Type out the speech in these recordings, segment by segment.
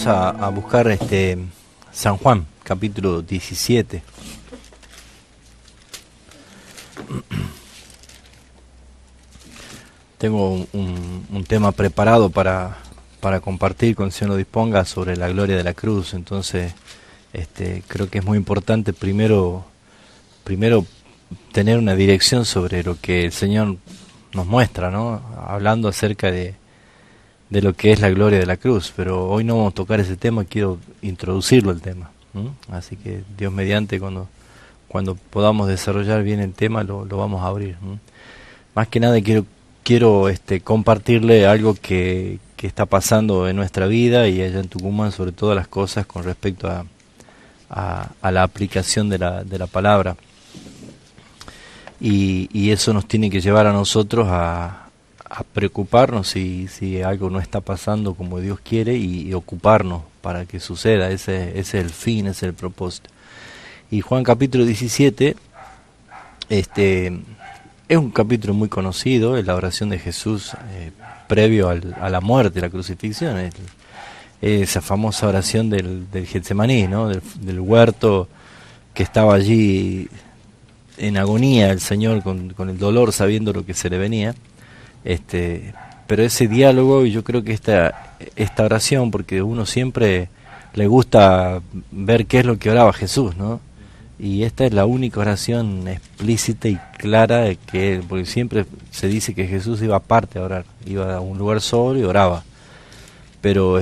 vamos a buscar San Juan, capítulo 17. Tengo un tema preparado para compartir, cuando el Señor lo disponga, sobre la gloria de la cruz. Entonces, creo que es muy importante primero tener una dirección sobre lo que el Señor nos muestra, ¿no? Hablando acerca de lo que es la gloria de la cruz. Pero hoy no vamos a tocar ese tema, quiero introducirlo el tema. Así que Dios mediante, cuando podamos desarrollar bien el tema, lo vamos a abrir. Más que nada quiero compartirle algo que está pasando en nuestra vida y allá en Tucumán, sobre todas las cosas con respecto a la aplicación de la palabra. Y eso nos tiene que llevar a nosotros a preocuparnos si algo no está pasando como Dios quiere y ocuparnos para que suceda. Ese es el fin, ese es el propósito. Y Juan capítulo 17 es un capítulo muy conocido, es la oración de Jesús previo a la muerte, la crucifixión. Esa famosa oración del Getsemaní, ¿no? Del huerto, que estaba allí en agonía el Señor con el dolor, sabiendo lo que se le venía. Pero ese diálogo, y yo creo que esta oración, porque uno siempre le gusta ver qué es lo que oraba Jesús, ¿no? Y esta es la única oración explícita y clara porque siempre se dice que Jesús iba aparte a orar, iba a un lugar solo y oraba. Pero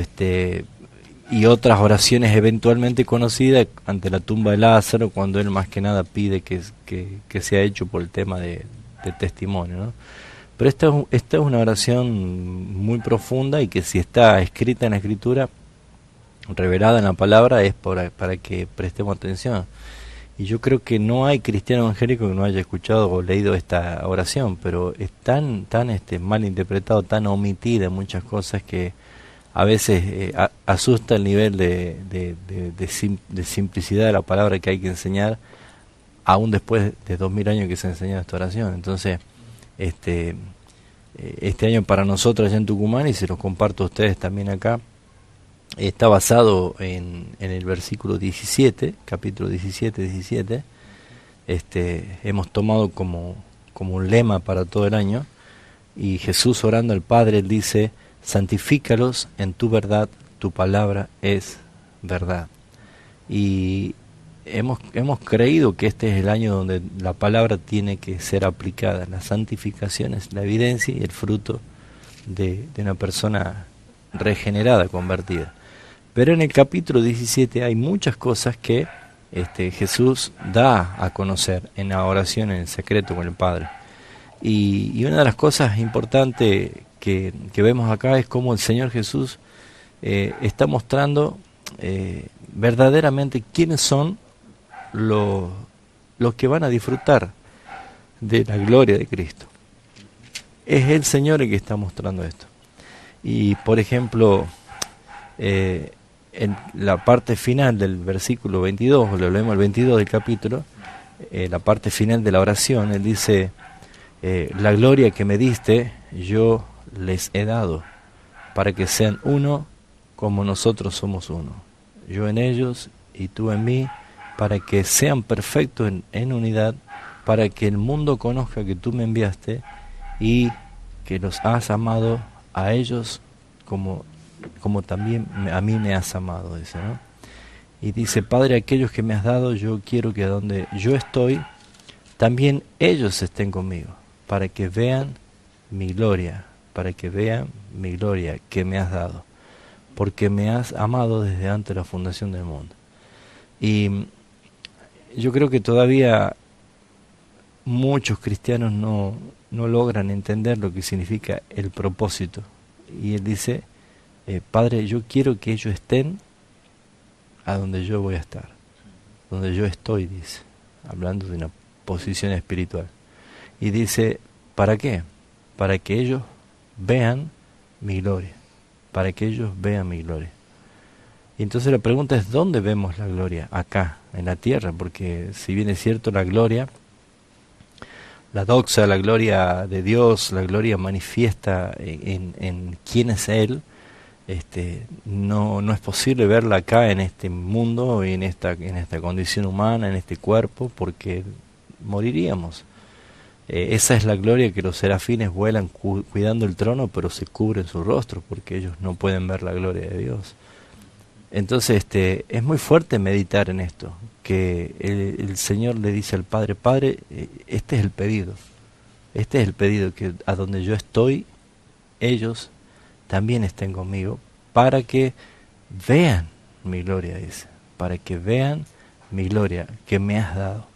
y otras oraciones eventualmente conocidas ante la tumba de Lázaro, cuando él más que nada pide que sea hecho por el tema de testimonio, ¿no? Pero esta es una oración muy profunda y que si está escrita en la Escritura, revelada en la palabra, es para que prestemos atención. Y yo creo que no hay cristiano evangélico que no haya escuchado o leído esta oración, pero es tan mal interpretado, tan omitida en muchas cosas, que a veces asusta el nivel de simplicidad de la palabra que hay que enseñar, aún después de 2000 años que se enseña esta oración. Entonces, este año para nosotros allá en Tucumán, y se los comparto a ustedes también acá, está basado en el versículo 17, capítulo 17. Hemos tomado como un lema para todo el año, y Jesús orando al Padre, él dice: santifícalos en tu verdad, tu palabra es verdad. Y hemos creído que este es el año donde la palabra tiene que ser aplicada. La santificación es la evidencia y el fruto de una persona regenerada, convertida. Pero en el capítulo 17 hay muchas cosas que Jesús da a conocer en la oración en el secreto con el Padre. Y una de las cosas importantes que vemos acá es cómo el Señor Jesús está mostrando verdaderamente quiénes son los que van a disfrutar de la gloria de Cristo. Es el Señor el que está mostrando esto. Y por ejemplo, en la parte final del versículo 22, lo leemos el 22 del capítulo, la parte final de la oración, él dice: la gloria que me diste yo les he dado, para que sean uno como nosotros somos uno, yo en ellos y tú en mí, para que sean perfectos en unidad, para que el mundo conozca que tú me enviaste y que los has amado a ellos como también a mí me has amado, dice, ¿no? Y dice: Padre, aquellos que me has dado, yo quiero que donde yo estoy, también ellos estén conmigo, para que vean mi gloria, que me has dado, porque me has amado desde antes de la fundación del mundo. Y yo creo que todavía muchos cristianos no logran entender lo que significa el propósito. Y él dice: Padre, yo quiero que ellos estén a donde yo voy a estar, donde yo estoy, dice, hablando de una posición espiritual. Y dice: ¿para qué? Para que ellos vean mi gloria, Y entonces la pregunta es: ¿dónde vemos la gloria? Acá, en la tierra, porque si bien es cierto la gloria, la doxa, la gloria de Dios, la gloria manifiesta en quién es Él, no es posible verla acá en este mundo, en esta condición humana, en este cuerpo, porque moriríamos. Esa es la gloria que los serafines vuelan cuidando el trono, pero se cubren su rostro porque ellos no pueden ver la gloria de Dios. Entonces es muy fuerte meditar en esto, que el Señor le dice al Padre, Padre, este es el pedido, que a donde yo estoy, ellos también estén conmigo, para que vean mi gloria, dice, para que vean mi gloria que me has dado.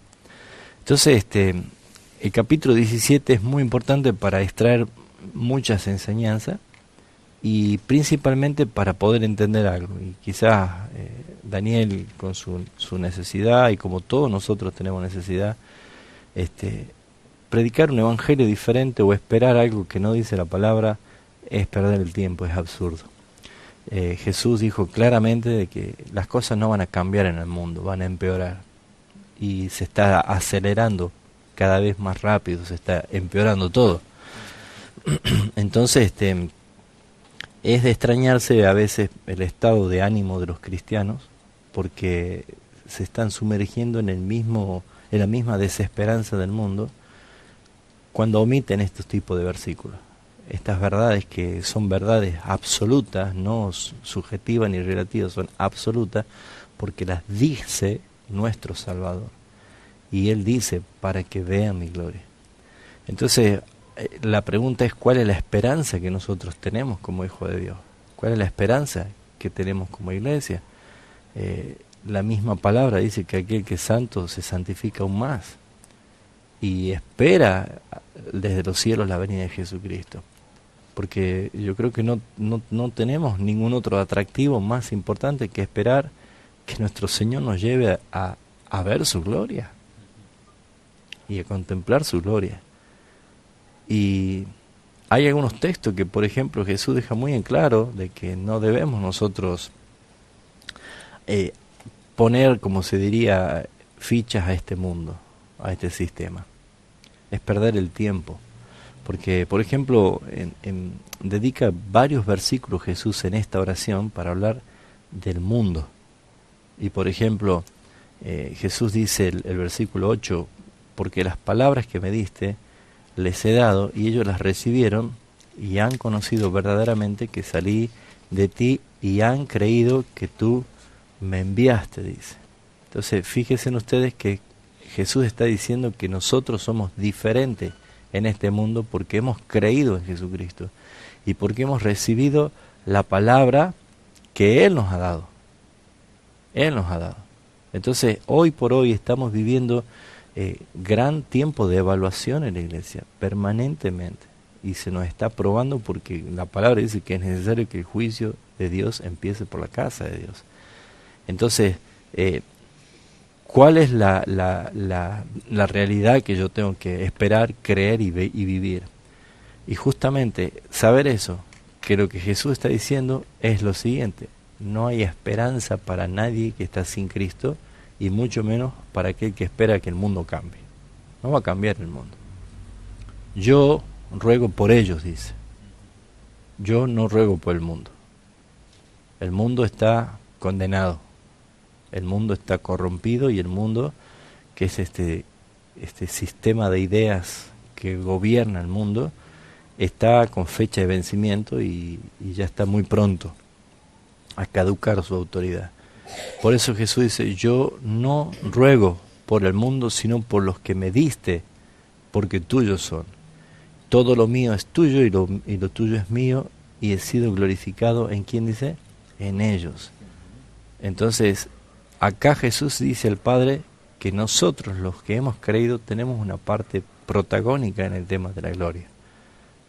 Entonces el capítulo 17 es muy importante para extraer muchas enseñanzas y principalmente para poder entender algo. Y quizás Daniel con su necesidad, y como todos nosotros tenemos necesidad, predicar un evangelio diferente o esperar algo que no dice la palabra es perder el tiempo, es absurdo. Jesús dijo claramente de que las cosas no van a cambiar en el mundo, van a empeorar. Y se está acelerando cada vez más rápido, se está empeorando todo. Entonces es de extrañarse a veces el estado de ánimo de los cristianos, porque se están sumergiendo en la misma desesperanza del mundo cuando omiten estos tipos de versículos. Estas verdades que son verdades absolutas, no subjetivas ni relativas, son absolutas porque las dice nuestro Salvador. Y Él dice, para que vean mi gloria. Entonces, la pregunta es, ¿cuál es la esperanza que nosotros tenemos como hijos de Dios? ¿Cuál es la esperanza que tenemos como iglesia? La misma palabra dice que aquel que es santo se santifica aún más y espera desde los cielos la venida de Jesucristo. Porque yo creo que no tenemos ningún otro atractivo más importante que esperar que nuestro Señor nos lleve a ver su gloria y a contemplar su gloria. Y hay algunos textos que, por ejemplo, Jesús deja muy en claro de que no debemos nosotros poner, como se diría, fichas a este mundo, a este sistema. Es perder el tiempo. Porque, por ejemplo, dedica varios versículos Jesús en esta oración para hablar del mundo. Y, por ejemplo, Jesús dice el versículo 8, porque las palabras que me diste les he dado y ellos las recibieron y han conocido verdaderamente que salí de ti y han creído que tú me enviaste, dice. Entonces, fíjense en ustedes que Jesús está diciendo que nosotros somos diferentes en este mundo porque hemos creído en Jesucristo y porque hemos recibido la palabra que Él nos ha dado. Él nos ha dado. Entonces, hoy por hoy estamos viviendo gran tiempo de evaluación en la iglesia, permanentemente. Y se nos está probando porque la palabra dice que es necesario que el juicio de Dios empiece por la casa de Dios. Entonces, ¿cuál es la realidad que yo tengo que esperar, creer y vivir? Y justamente saber eso, que lo que Jesús está diciendo es lo siguiente: no hay esperanza para nadie que está sin Cristo, y mucho menos para aquel que espera que el mundo cambie. No va a cambiar el mundo. Yo ruego por ellos, dice. Yo no ruego por el mundo. El mundo está condenado. El mundo está corrompido y el mundo, que es este sistema de ideas que gobierna el mundo, está con fecha de vencimiento y ya está muy pronto a caducar su autoridad. Por eso Jesús dice, yo no ruego por el mundo, sino por los que me diste, porque tuyos son. Todo lo mío es tuyo y lo tuyo es mío, y he sido glorificado ¿en quién dice? En ellos. Entonces, acá Jesús dice al Padre que nosotros, los que hemos creído, tenemos una parte protagónica en el tema de la gloria,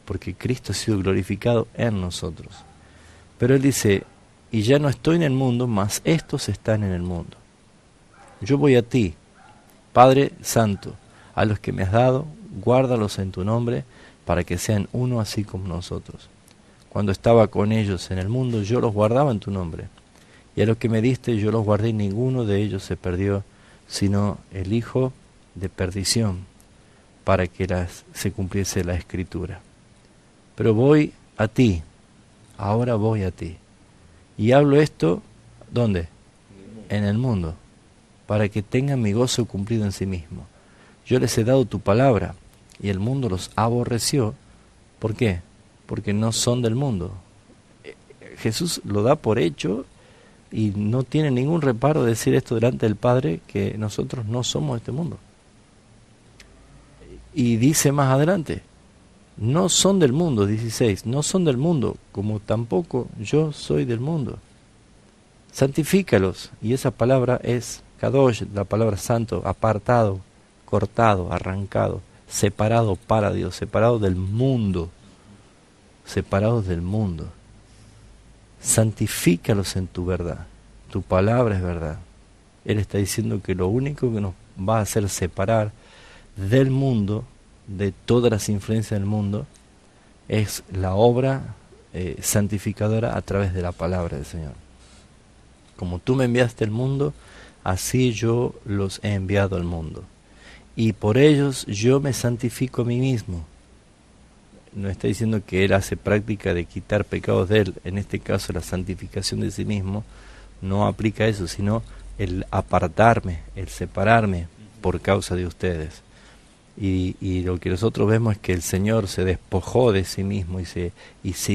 porque Cristo ha sido glorificado en nosotros. Pero Él dice, y ya no estoy en el mundo, mas estos están en el mundo. Yo voy a ti, Padre Santo, a los que me has dado, guárdalos en tu nombre, para que sean uno así como nosotros. Cuando estaba con ellos en el mundo, yo los guardaba en tu nombre. Y a los que me diste, yo los guardé, y ninguno de ellos se perdió, sino el hijo de perdición, para que se cumpliese la Escritura. Pero voy a ti, ahora voy a ti. Y hablo esto, ¿dónde? En el mundo, para que tengan mi gozo cumplido en sí mismo. Yo les he dado tu palabra, y el mundo los aborreció. ¿Por qué? Porque no son del mundo. Jesús lo da por hecho y no tiene ningún reparo de decir esto delante del Padre, que nosotros no somos de este mundo. Y dice más adelante, no son del mundo, 16, no son del mundo, como tampoco yo soy del mundo. Santifícalos, y esa palabra es kadosh, la palabra santo, apartado, cortado, arrancado, separado para Dios, separado del mundo, separados del mundo. Santifícalos en tu verdad, tu palabra es verdad. Él está diciendo que lo único que nos va a hacer separar del mundo, de todas las influencias del mundo, es la obra santificadora a través de la palabra del Señor. Como tú me enviaste al mundo, así yo los he enviado al mundo. Y por ellos yo me santifico a mí mismo. No está diciendo que Él hace práctica de quitar pecados de Él. En este caso la santificación de sí mismo no aplica eso, sino el apartarme, el separarme por causa de ustedes. Y lo que nosotros vemos es que el Señor se despojó de sí mismo y se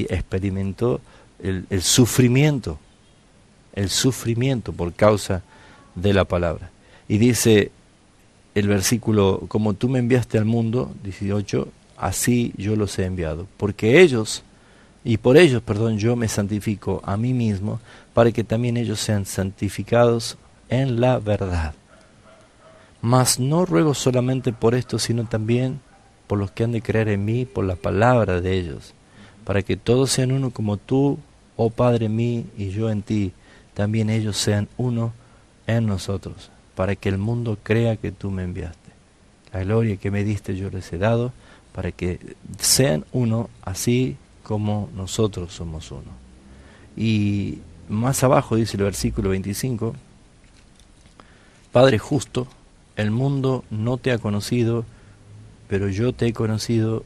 experimentó el sufrimiento por causa de la palabra. Y dice el versículo, como tú me enviaste al mundo, 18, así yo los he enviado. Porque ellos, y por ellos, yo me santifico a mí mismo, para que también ellos sean santificados en la verdad. Mas no ruego solamente por esto, sino también por los que han de creer en mí, por la palabra de ellos, para que todos sean uno como tú, oh Padre, en mí y yo en ti, también ellos sean uno en nosotros, para que el mundo crea que tú me enviaste. La gloria que me diste yo les he dado, para que sean uno, así como nosotros somos uno. Y más abajo dice el versículo 25, Padre justo, el mundo no te ha conocido, pero yo te he conocido,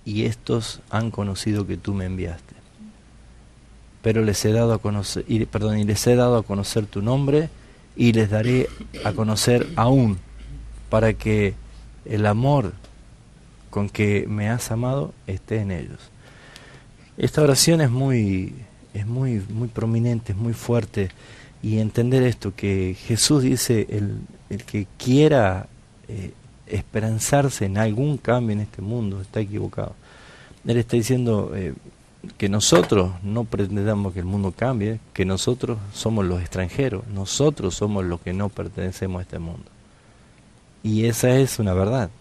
y estos han conocido que tú me enviaste. Pero les he dado a conocer, y les he dado a conocer tu nombre, y les daré a conocer aún, para que el amor con que me has amado esté en ellos. Esta oración es muy prominente, es muy fuerte, y entender esto, que Jesús dice, el que quiera esperanzarse en algún cambio en este mundo está equivocado. Él está diciendo que nosotros no pretendamos que el mundo cambie, que nosotros somos los extranjeros, nosotros somos los que no pertenecemos a este mundo. Y esa es una verdad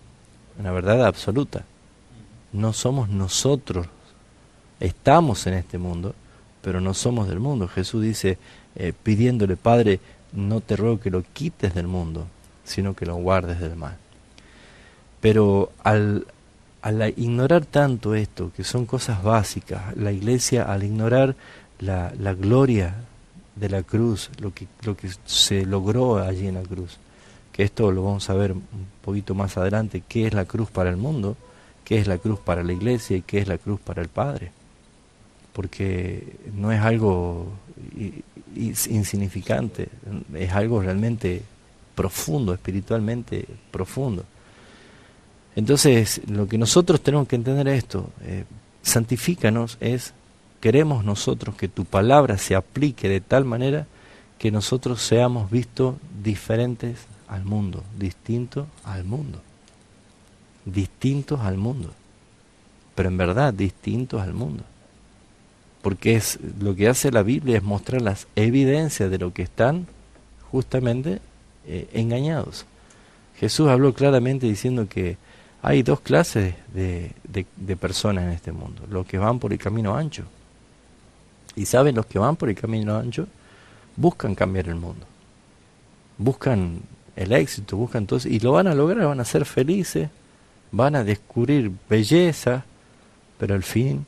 absoluta. No somos nosotros, estamos en este mundo, pero no somos del mundo. Jesús dice, pidiéndole, Padre, no te ruego que lo quites del mundo, sino que lo guardes del mal. Pero al ignorar tanto esto, que son cosas básicas, la iglesia, al ignorar la gloria de la cruz, lo que se logró allí en la cruz, que esto lo vamos a ver un poquito más adelante, qué es la cruz para el mundo, qué es la cruz para la iglesia y qué es la cruz para el Padre. Porque no es algo insignificante, es algo realmente profundo, espiritualmente profundo. Entonces, lo que nosotros tenemos que entender es esto, santifícanos es, queremos nosotros que tu palabra se aplique de tal manera que nosotros seamos vistos diferentes al mundo, distintos al mundo, pero en verdad distintos al mundo. Porque es lo que hace la Biblia es mostrar las evidencias de lo que están justamente engañados. Jesús habló claramente diciendo que hay dos clases de personas en este mundo, los que van por el camino ancho. Y saben, los que van por el camino ancho buscan cambiar el mundo, buscan el éxito, buscan todo, y lo van a lograr, van a ser felices, van a descubrir belleza, pero el fin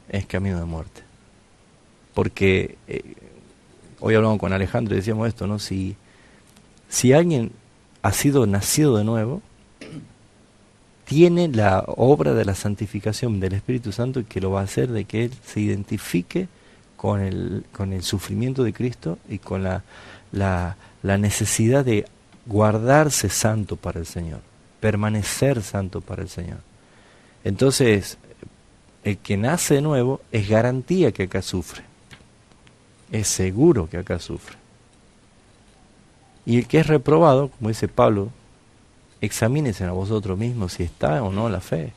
es camino de muerte. Porque hoy hablamos con Alejandro y decíamos esto, ¿no? Si alguien ha sido nacido de nuevo, tiene la obra de la santificación del Espíritu Santo que lo va a hacer de que él se identifique con el sufrimiento de Cristo y con la necesidad de guardarse santo para el Señor, permanecer santo para el Señor. Entonces, el que nace de nuevo es garantía que acá sufre, es seguro que acá sufre. Y el que es reprobado, como dice Pablo, examínense a vosotros mismos si está o no la fe.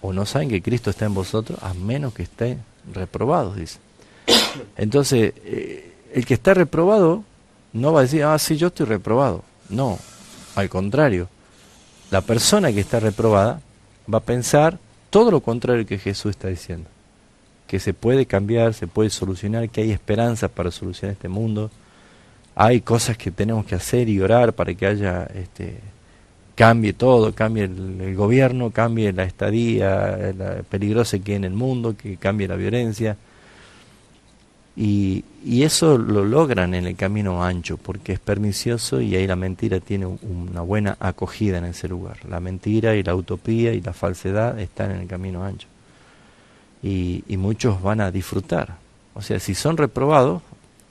O no saben que Cristo está en vosotros, a menos que estén reprobados, dice. Entonces, el que está reprobado no va a decir, sí, yo estoy reprobado. No, al contrario. La persona que está reprobada va a pensar todo lo contrario que Jesús está diciendo. Que se puede cambiar, se puede solucionar, que hay esperanza para solucionar este mundo. Hay cosas que tenemos que hacer y orar para que haya cambie todo, cambie el gobierno, cambie la estadía la peligrosa que hay en el mundo, que cambie la violencia. Y eso lo logran en el camino ancho, porque es pernicioso y ahí la mentira tiene una buena acogida en ese lugar. La mentira y la utopía y la falsedad están en el camino ancho. Y muchos van a disfrutar. O sea, si son reprobados,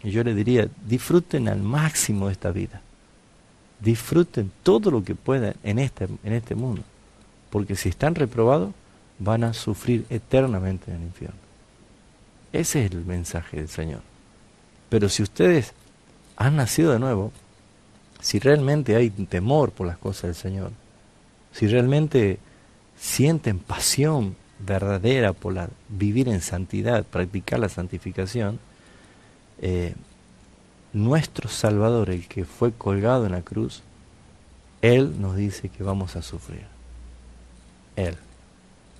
yo les diría, disfruten al máximo de esta vida. Disfruten todo lo que puedan en este mundo. Porque si están reprobados, van a sufrir eternamente en el infierno. Ese es el mensaje del Señor. Pero si ustedes han nacido de nuevo, si realmente hay temor por las cosas del Señor, si realmente sienten pasión verdadera por vivir en santidad, practicar la santificación, nuestro Salvador, el que fue colgado en la cruz, Él nos dice que vamos a sufrir. Él.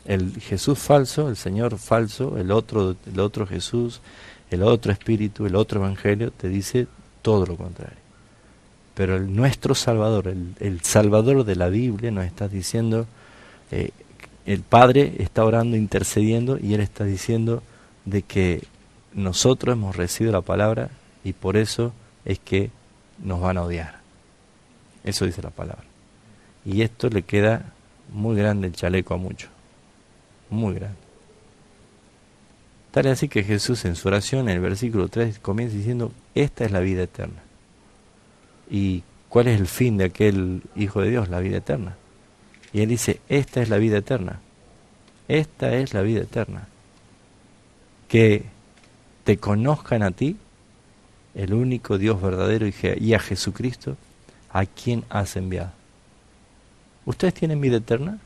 El Jesús falso, el Señor falso, el otro Jesús, el otro Espíritu, el otro Evangelio, te dice todo lo contrario. Pero nuestro Salvador, el Salvador de la Biblia, nos está diciendo, el Padre está orando, intercediendo, y Él está diciendo de que nosotros hemos recibido la palabra y por eso es que nos van a odiar. Eso dice la palabra. Y esto le queda muy grande el chaleco a muchos. Muy grande. Tal es así que Jesús en su oración, en el versículo 3, comienza diciendo, esta es la vida eterna. ¿Y cuál es el fin de aquel Hijo de Dios? La vida eterna. Y Él dice, esta es la vida eterna. Esta es la vida eterna. Que te conozcan a ti, el único Dios verdadero, y a Jesucristo, a quien has enviado. ¿Ustedes tienen vida eterna?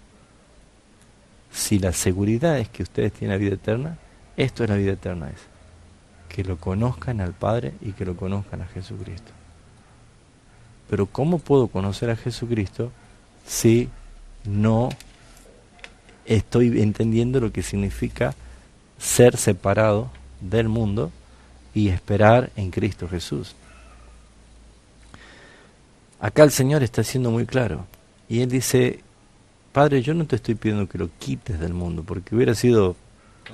Si la seguridad es que ustedes tienen la vida eterna, esto es la vida eterna, es que lo conozcan al Padre y que lo conozcan a Jesucristo. Pero ¿cómo puedo conocer a Jesucristo si no estoy entendiendo lo que significa ser separado del mundo y esperar en Cristo Jesús? Acá el Señor está siendo muy claro y Él dice, Padre, yo no te estoy pidiendo que lo quites del mundo, porque hubiera sido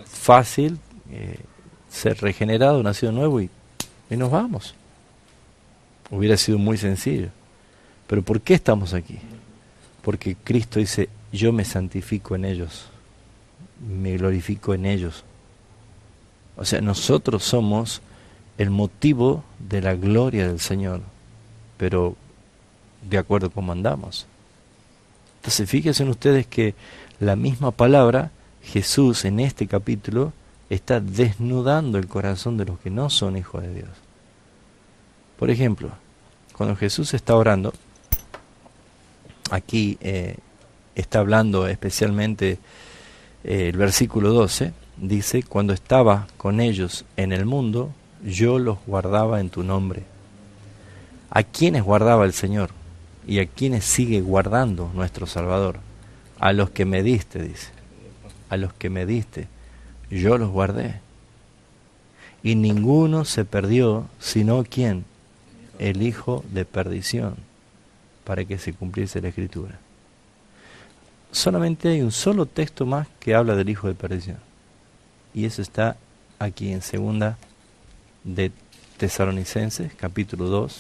fácil ser regenerado, nacido nuevo y nos vamos. Hubiera sido muy sencillo. Pero ¿por qué estamos aquí? Porque Cristo dice, yo me santifico en ellos, me glorifico en ellos. O sea, nosotros somos el motivo de la gloria del Señor, pero de acuerdo a cómo andamos. Entonces fíjense ustedes que la misma palabra, Jesús en este capítulo, está desnudando el corazón de los que no son hijos de Dios. Por ejemplo, cuando Jesús está orando, aquí está hablando especialmente el versículo 12, dice, cuando estaba con ellos en el mundo, yo los guardaba en tu nombre. ¿A quiénes guardaba el Señor? ¿Y a quiénes sigue guardando nuestro Salvador? A los que me diste, dice. A los que me diste, yo los guardé. Y ninguno se perdió, sino ¿quién? El hijo de perdición, para que se cumpliese la Escritura. Solamente hay un solo texto más que habla del hijo de perdición. Y eso está aquí en segunda de Tesalonicenses, capítulo 2.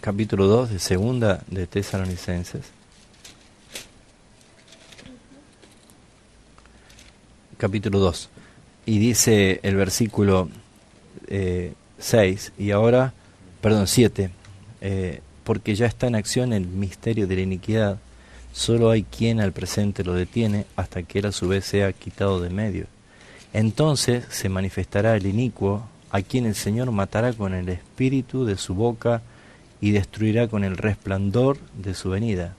capítulo 2 de Segunda de Tesalonicenses. Capítulo 2. Y dice el versículo 6, y ahora, perdón, 7, porque ya está en acción el misterio de la iniquidad, solo hay quien al presente lo detiene hasta que él a su vez sea quitado de medio. Entonces se manifestará el inicuo, a quien el Señor matará con el espíritu de su boca y destruirá con el resplandor de su venida.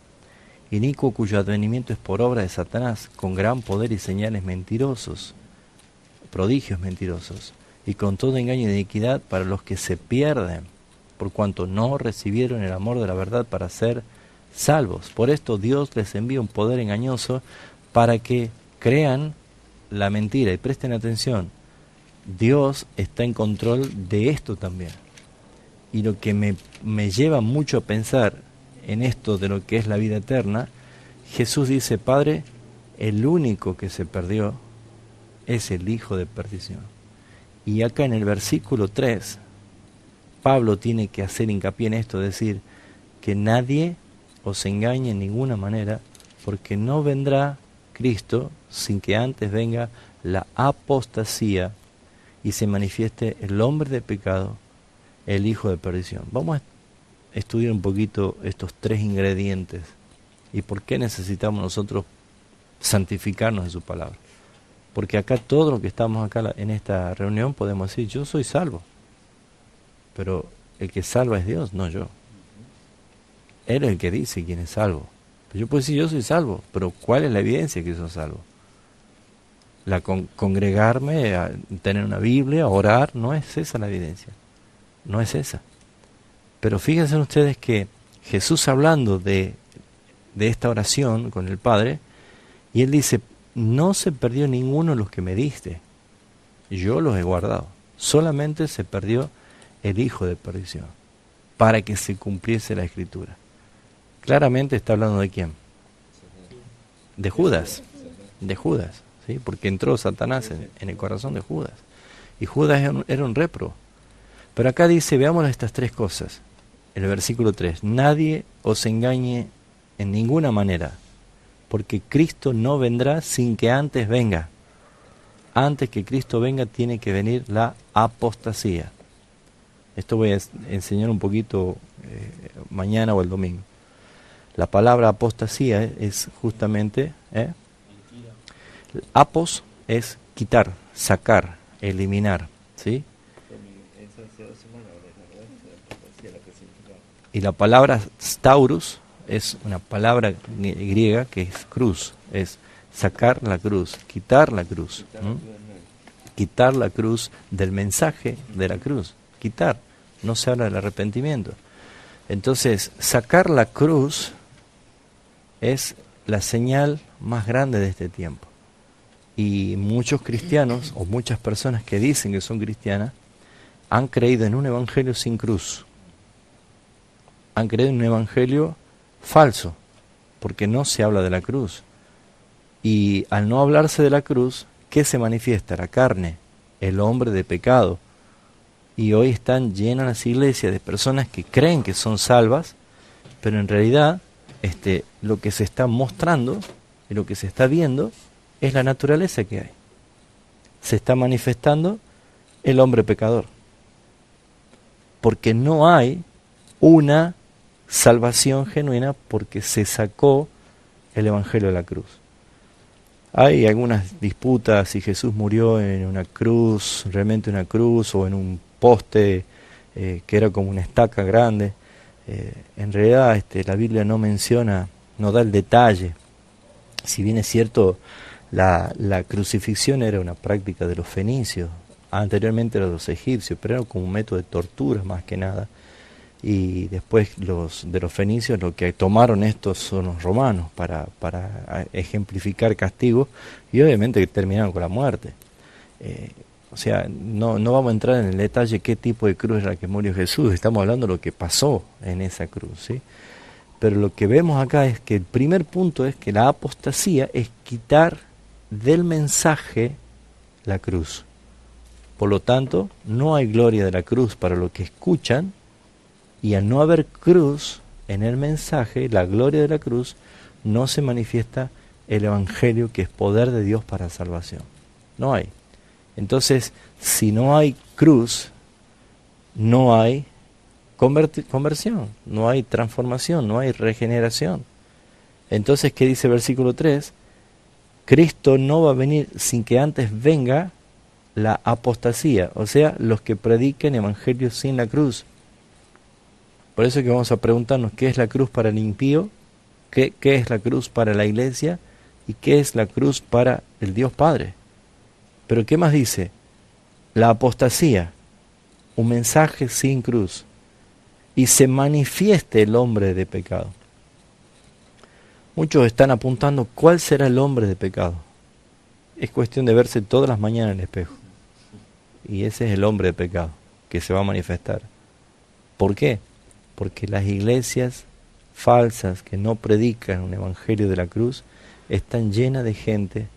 Inicuo cuyo advenimiento es por obra de Satanás, con gran poder y señales mentirosos, prodigios mentirosos, y con todo engaño de iniquidad para los que se pierden, por cuanto no recibieron el amor de la verdad para ser salvos. Por esto Dios les envía un poder engañoso para que crean la mentira. Y presten atención, Dios está en control de esto también. Y lo que me lleva mucho a pensar en esto de lo que es la vida eterna, Jesús dice: Padre, el único que se perdió es el hijo de perdición. Y acá en el versículo 3, Pablo tiene que hacer hincapié en esto, decir que nadie os engañe en ninguna manera, porque no vendrá Cristo sin que antes venga la apostasía y se manifieste el hombre de pecado, el hijo de perdición. Vamos a estudiar un poquito estos tres ingredientes y por qué necesitamos nosotros santificarnos en su palabra. Porque acá todos los que estamos acá en esta reunión podemos decir: yo soy salvo, pero el que salva es Dios, no yo. Él es el que dice quién es salvo. Yo puedo decir: yo soy salvo, pero ¿cuál es la evidencia que soy salvo? La congregarme, tener una Biblia, orar, no es esa la evidencia. No es esa. Pero fíjense ustedes que Jesús, hablando de esta oración con el Padre, y Él dice: no se perdió ninguno de los que me diste, yo los he guardado. Solamente se perdió el hijo de perdición, para que se cumpliese la Escritura. Claramente está hablando de quién. De Judas. De Judas, ¿sí? Porque entró Satanás en el corazón de Judas. Y Judas era un repro. Pero acá dice, veamos estas tres cosas. El versículo 3. Nadie os engañe en ninguna manera, porque Cristo no vendrá sin que antes venga. Antes que Cristo venga tiene que venir la apostasía. Esto voy a enseñar un poquito mañana o el domingo. La palabra apostasía es justamente... Apos es quitar, sacar, eliminar, ¿sí? Y la palabra staurus es una palabra griega que es cruz, es sacar la cruz, quitar la cruz. Quitar la cruz del mensaje de la cruz, quitar, no se habla del arrepentimiento. Entonces, sacar la cruz es la señal más grande de este tiempo. Y muchos cristianos, o muchas personas que dicen que son cristianas, han creído en un evangelio sin cruz. Han creído en un evangelio falso, porque no se habla de la cruz. Y al no hablarse de la cruz, ¿qué se manifiesta? La carne, el hombre de pecado. Y hoy están llenas las iglesias de personas que creen que son salvas, pero en realidad lo que se está mostrando y lo que se está viendo es la naturaleza que hay. Se está manifestando el hombre pecador. Porque no hay una salvación genuina, porque se sacó el evangelio de la cruz. Hay algunas disputas si Jesús murió en una cruz, realmente una cruz, o en un poste que era como una estaca grande. En realidad la Biblia no menciona, no da el detalle. Si bien es cierto, la crucifixión era una práctica de los fenicios, anteriormente era de los egipcios, pero era como un método de tortura más que nada. Y después de los fenicios lo que tomaron estos son los romanos para ejemplificar castigos, y obviamente que terminaron con la muerte. O sea, no vamos a entrar en el detalle qué tipo de cruz era la que murió Jesús, estamos hablando de lo que pasó en esa cruz, ¿sí? Pero lo que vemos acá es que el primer punto es que la apostasía es quitar del mensaje la cruz. Por lo tanto, no hay gloria de la cruz para los que escuchan, Y al no haber cruz en el mensaje, la gloria de la cruz, no se manifiesta el Evangelio, que es poder de Dios para salvación. No hay. Entonces, si no hay cruz, no hay conversión, no hay transformación, no hay regeneración. Entonces, ¿qué dice el versículo 3? Cristo no va a venir sin que antes venga la apostasía, o sea, los que prediquen evangelio sin la cruz. Por eso es que vamos a preguntarnos qué es la cruz para el impío, qué es la cruz para la iglesia y qué es la cruz para el Dios Padre. Pero ¿qué más dice? La apostasía, un mensaje sin cruz, y se manifieste el hombre de pecado. Muchos están apuntando cuál será el hombre de pecado. Es cuestión de verse todas las mañanas en el espejo. Y ese es el hombre de pecado que se va a manifestar. ¿Por qué? Porque las iglesias falsas que no predican un evangelio de la cruz están llenas de gente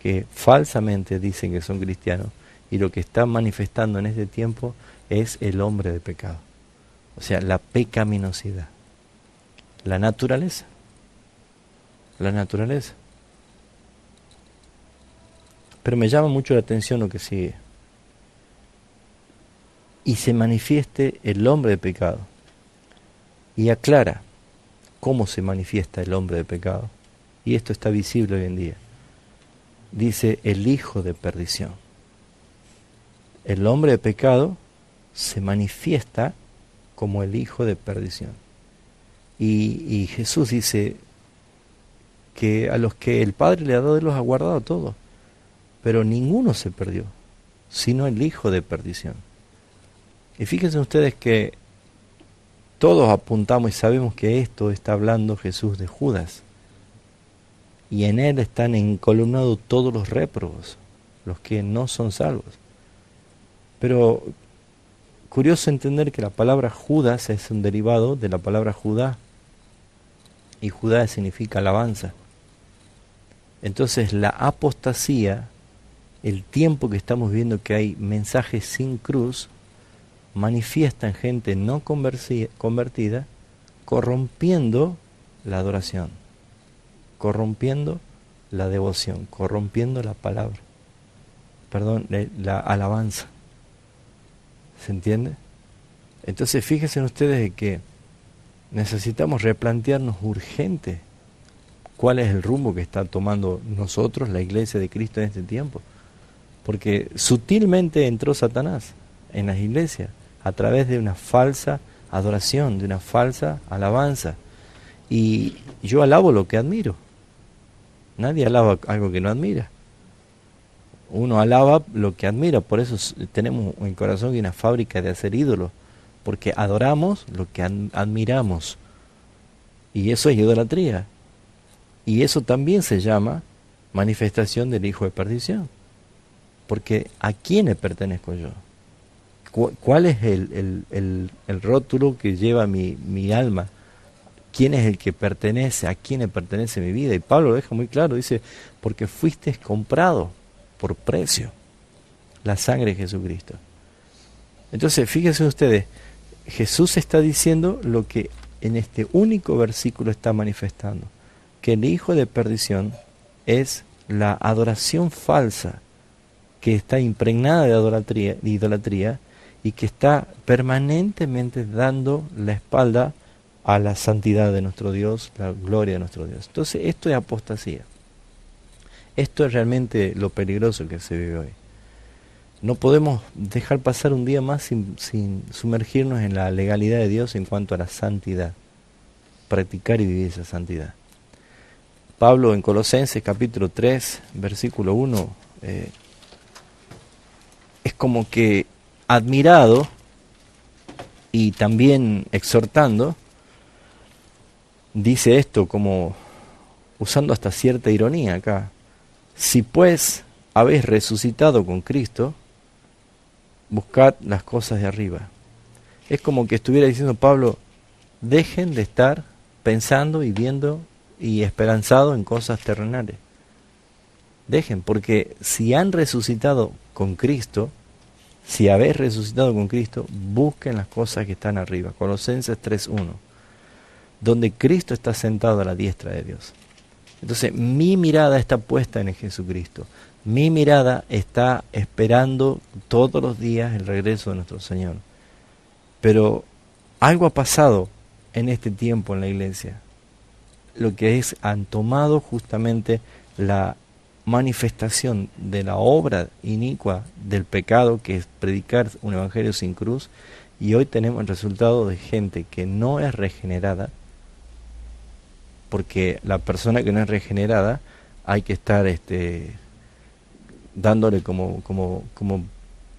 que falsamente dicen que son cristianos, y lo que están manifestando en este tiempo es el hombre de pecado. O sea, la pecaminosidad, la naturaleza. La naturaleza. Pero me llama mucho la atención lo que sigue. Y se manifieste el hombre de pecado. Y aclara cómo se manifiesta el hombre de pecado. Y esto está visible hoy en día. Dice el hijo de perdición. El hombre de pecado se manifiesta como el hijo de perdición. Y Jesús dice que a los que el Padre le ha dado, Él los ha guardado todos. Pero ninguno se perdió, sino el hijo de perdición. Y fíjense ustedes que todos apuntamos y sabemos que esto está hablando Jesús de Judas. Y en él están encolumnados todos los réprobos, los que no son salvos. Pero curioso entender que la palabra Judas es un derivado de la palabra Judá. Y Judá significa alabanza. Entonces la apostasía, el tiempo que estamos viendo que hay mensajes sin cruz, manifiestan gente no convertida, corrompiendo la adoración, corrompiendo la devoción, corrompiendo la palabra, la alabanza. ¿Se entiende? Entonces fíjense ustedes de que necesitamos replantearnos urgente cuál es el rumbo que está tomando nosotros, la iglesia de Cristo, en este tiempo. Porque sutilmente entró Satanás en las iglesias a través de una falsa adoración, de una falsa alabanza. Y yo alabo lo que admiro. Nadie alaba algo que no admira. Uno alaba lo que admira. Por eso tenemos en corazón una fábrica de hacer ídolos, porque adoramos lo que admiramos. Y eso es idolatría. Y eso también se llama manifestación del hijo de perdición. Porque ¿a quién le pertenezco yo? ¿Cuál es el rótulo que lleva mi alma? ¿Quién es el que pertenece? ¿A quién le pertenece mi vida? Y Pablo lo deja muy claro, dice, porque fuiste comprado por precio, la sangre de Jesucristo. Entonces, fíjense ustedes, Jesús está diciendo lo que en este único versículo está manifestando, que el hijo de perdición es la adoración falsa, que está impregnada de idolatría, y que está permanentemente dando la espalda a la santidad de nuestro Dios, la gloria de nuestro Dios. Entonces esto es apostasía. Esto es realmente lo peligroso que se vive hoy. No podemos dejar pasar un día más sin sumergirnos en la legalidad de Dios en cuanto a la santidad, practicar y vivir esa santidad. Pablo en Colosenses capítulo 3, versículo 1, es como que admirado y también exhortando, dice esto como usando hasta cierta ironía acá. Si pues habéis resucitado con Cristo, buscad las cosas de arriba. Es como que estuviera diciendo Pablo, dejen de estar pensando y viendo y esperanzado en cosas terrenales. Dejen, porque si han resucitado con Cristo, Si habéis resucitado con Cristo, busquen las cosas que están arriba. Colosenses 3:1. Donde Cristo está sentado a la diestra de Dios. Entonces, mi mirada está puesta en Jesucristo. Mi mirada está esperando todos los días el regreso de nuestro Señor. Pero algo ha pasado en este tiempo en la iglesia. Lo que es, han tomado justamente la manifestación de la obra inicua del pecado, que es predicar un evangelio sin cruz, y hoy tenemos el resultado de gente que no es regenerada, porque la persona que no es regenerada hay que estar dándole como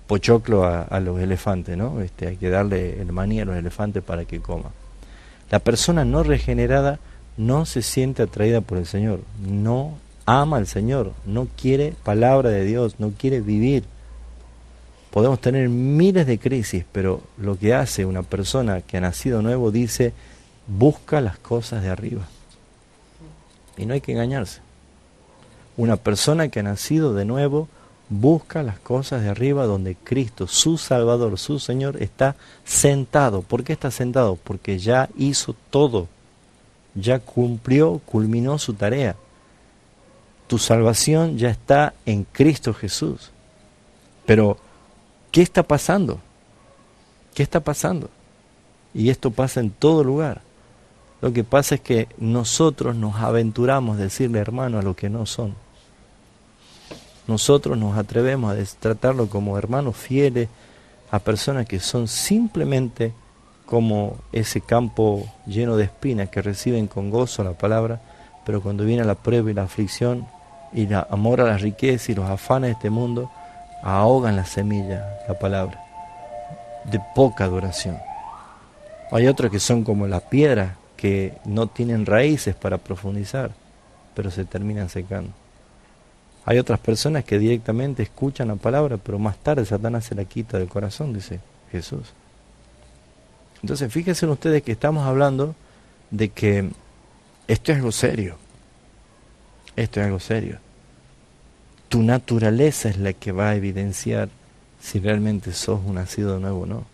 pochoclo a los elefantes, ¿no? Hay que darle el maní a los elefantes para que coma. La persona no regenerada no se siente atraída por el Señor, no ama al Señor, no quiere palabra de Dios, no quiere vivir. Podemos tener miles de crisis, pero lo que hace una persona que ha nacido nuevo dice, busca las cosas de arriba. Y no hay que engañarse. Una persona que ha nacido de nuevo busca las cosas de arriba donde Cristo, su Salvador, su Señor, está sentado. ¿Por qué está sentado? Porque ya hizo todo. Ya cumplió, culminó su tarea. Tu salvación ya está en Cristo Jesús. Pero, ¿qué está pasando? ¿Qué está pasando? Y esto pasa en todo lugar. Lo que pasa es que nosotros nos aventuramos a decirle hermano a lo que no son. Nosotros nos atrevemos a tratarlo como hermanos fieles a personas que son simplemente como ese campo lleno de espinas que reciben con gozo la palabra, pero cuando viene la prueba y la aflicción y el amor a las riquezas y los afanes de este mundo, ahogan la semilla, la palabra, de poca duración. Hay otros que son como las piedras que no tienen raíces para profundizar, pero se terminan secando. Hay otras personas que directamente escuchan la palabra, pero más tarde Satanás se la quita del corazón, dice Jesús. Entonces, fíjense ustedes que estamos hablando de que esto es algo serio. Esto es algo serio. Tu naturaleza es la que va a evidenciar si realmente sos un nacido de nuevo o no.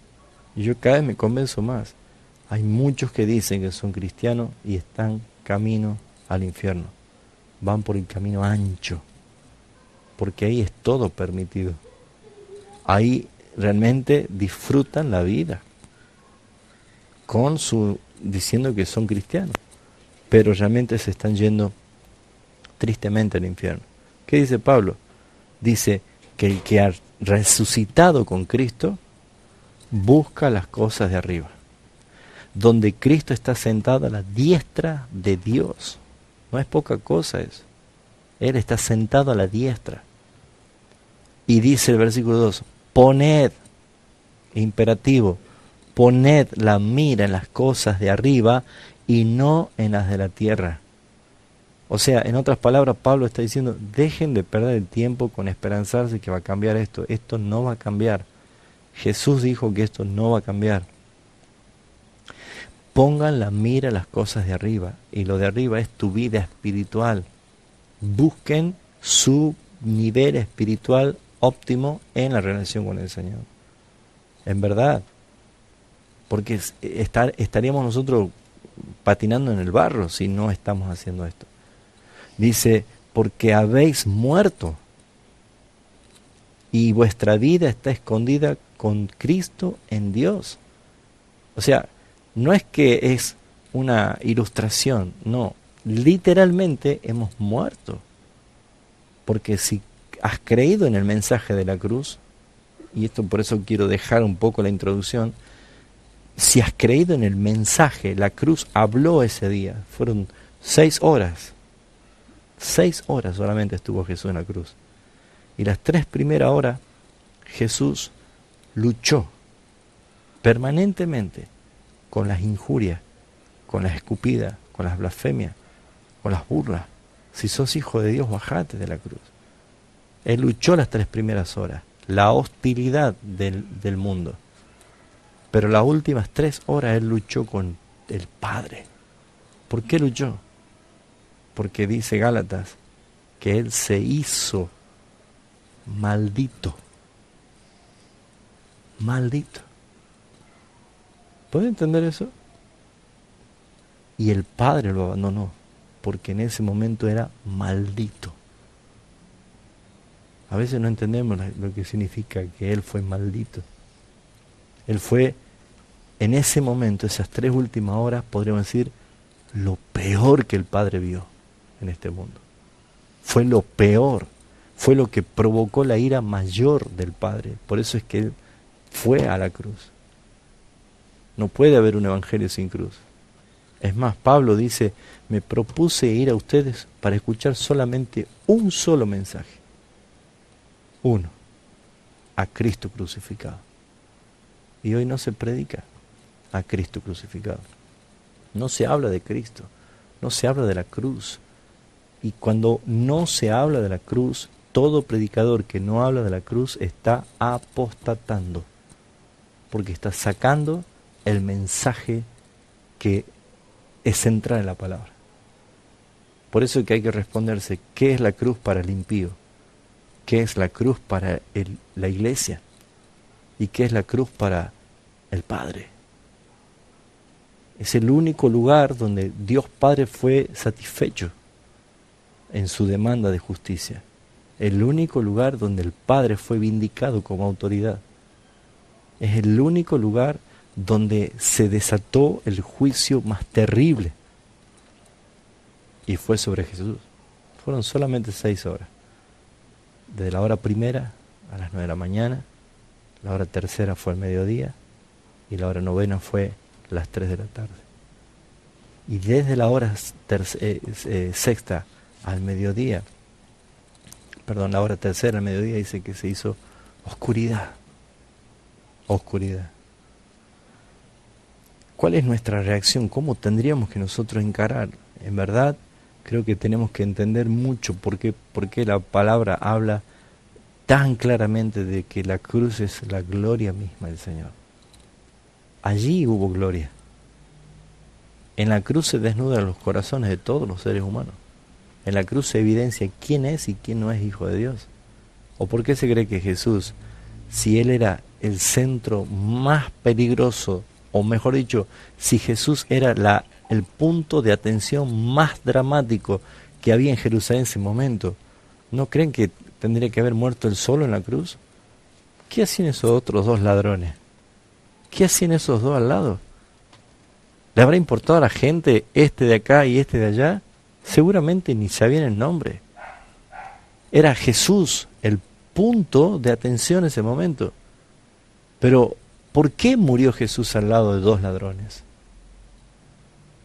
Y yo cada vez me convenzo más. Hay muchos que dicen que son cristianos y están camino al infierno. Van por el camino ancho. Porque ahí es todo permitido. Ahí realmente disfrutan la vida. Diciendo que son cristianos. Pero realmente se están yendo tristemente al infierno. ¿Qué dice Pablo? Dice que el que ha resucitado con Cristo busca las cosas de arriba, donde Cristo está sentado a la diestra de Dios. No es poca cosa eso. Él está sentado a la diestra. Y dice el versículo 2, poned, imperativo, poned la mira en las cosas de arriba y no en las de la tierra. O sea, en otras palabras, Pablo está diciendo, dejen de perder el tiempo con esperanzarse que va a cambiar esto. Esto no va a cambiar. Jesús dijo que esto no va a cambiar. Pongan la mira en las cosas de arriba. Y lo de arriba es tu vida espiritual. Busquen su nivel espiritual óptimo en la relación con el Señor. En verdad. Porque estaríamos nosotros patinando en el barro si no estamos haciendo esto. Dice, porque habéis muerto y vuestra vida está escondida con Cristo en Dios. O sea, no es que es una ilustración, no, literalmente hemos muerto. Porque si has creído en el mensaje de la cruz, y esto por eso quiero dejar un poco la introducción, si has creído en el mensaje, la cruz habló ese día, fueron 6 horas. 6 horas solamente estuvo Jesús en la cruz. Y las 3 primeras horas Jesús luchó permanentemente con las injurias, con las escupidas, con las blasfemias, con las burlas. Si sos hijo de Dios, bajate de la cruz. Él luchó las 3 primeras horas, la hostilidad del mundo. Pero las últimas 3 horas Él luchó con el Padre. ¿Por qué luchó? Porque dice Gálatas que Él se hizo maldito maldito. ¿Puede entender eso? Y el Padre lo abandonó, porque en ese momento era maldito. A veces no entendemos lo que significa que Él fue maldito. Él fue, en ese momento, esas 3 últimas horas, podríamos decir, lo peor que el Padre vio en este mundo. Fue lo peor, fue lo que provocó la ira mayor del Padre. Por eso es que Él fue a la cruz. No puede haber un evangelio sin cruz. Es más, Pablo dice, me propuse ir a ustedes para escuchar solamente un solo mensaje. Uno, a Cristo crucificado. Y hoy no se predica a Cristo crucificado. No se habla de Cristo, no se habla de la cruz. Y cuando no se habla de la cruz, todo predicador que no habla de la cruz está apostatando, porque está sacando el mensaje que es central en la palabra. Por eso es que hay que responderse, ¿qué es la cruz para el impío? ¿Qué es la cruz para la iglesia? ¿Y qué es la cruz para el Padre? Es el único lugar donde Dios Padre fue satisfecho en su demanda de justicia. El único lugar donde el Padre fue vindicado como autoridad. Es el único lugar donde se desató el juicio más terrible. Y fue sobre Jesús. Fueron solamente 6 horas. Desde la hora primera a las 9 de la mañana, la hora tercera fue al mediodía y la hora novena fue a las 3 de la tarde. Y desde la hora sexta al mediodía, la hora tercera al mediodía dice que se hizo oscuridad. Oscuridad. ¿Cuál es nuestra reacción? ¿Cómo tendríamos que nosotros encarar? En verdad, creo que tenemos que entender mucho por qué la palabra habla tan claramente de que la cruz es la gloria misma del Señor. Allí hubo gloria. En la cruz se desnudan los corazones de todos los seres humanos. En la cruz se evidencia quién es y quién no es hijo de Dios. ¿O por qué se cree que Jesús, si Él era el centro más peligroso, o mejor dicho, si Jesús era el punto de atención más dramático que había en Jerusalén en ese momento, ¿no creen que tendría que haber muerto Él solo en la cruz? ¿Qué hacían esos otros 2 ladrones? ¿Qué hacían esos 2 al lado? ¿Le habrá importado a la gente este de acá y este de allá? Seguramente ni sabían el nombre. Era Jesús el punto de atención en ese momento. Pero, ¿por qué murió Jesús al lado de 2 ladrones?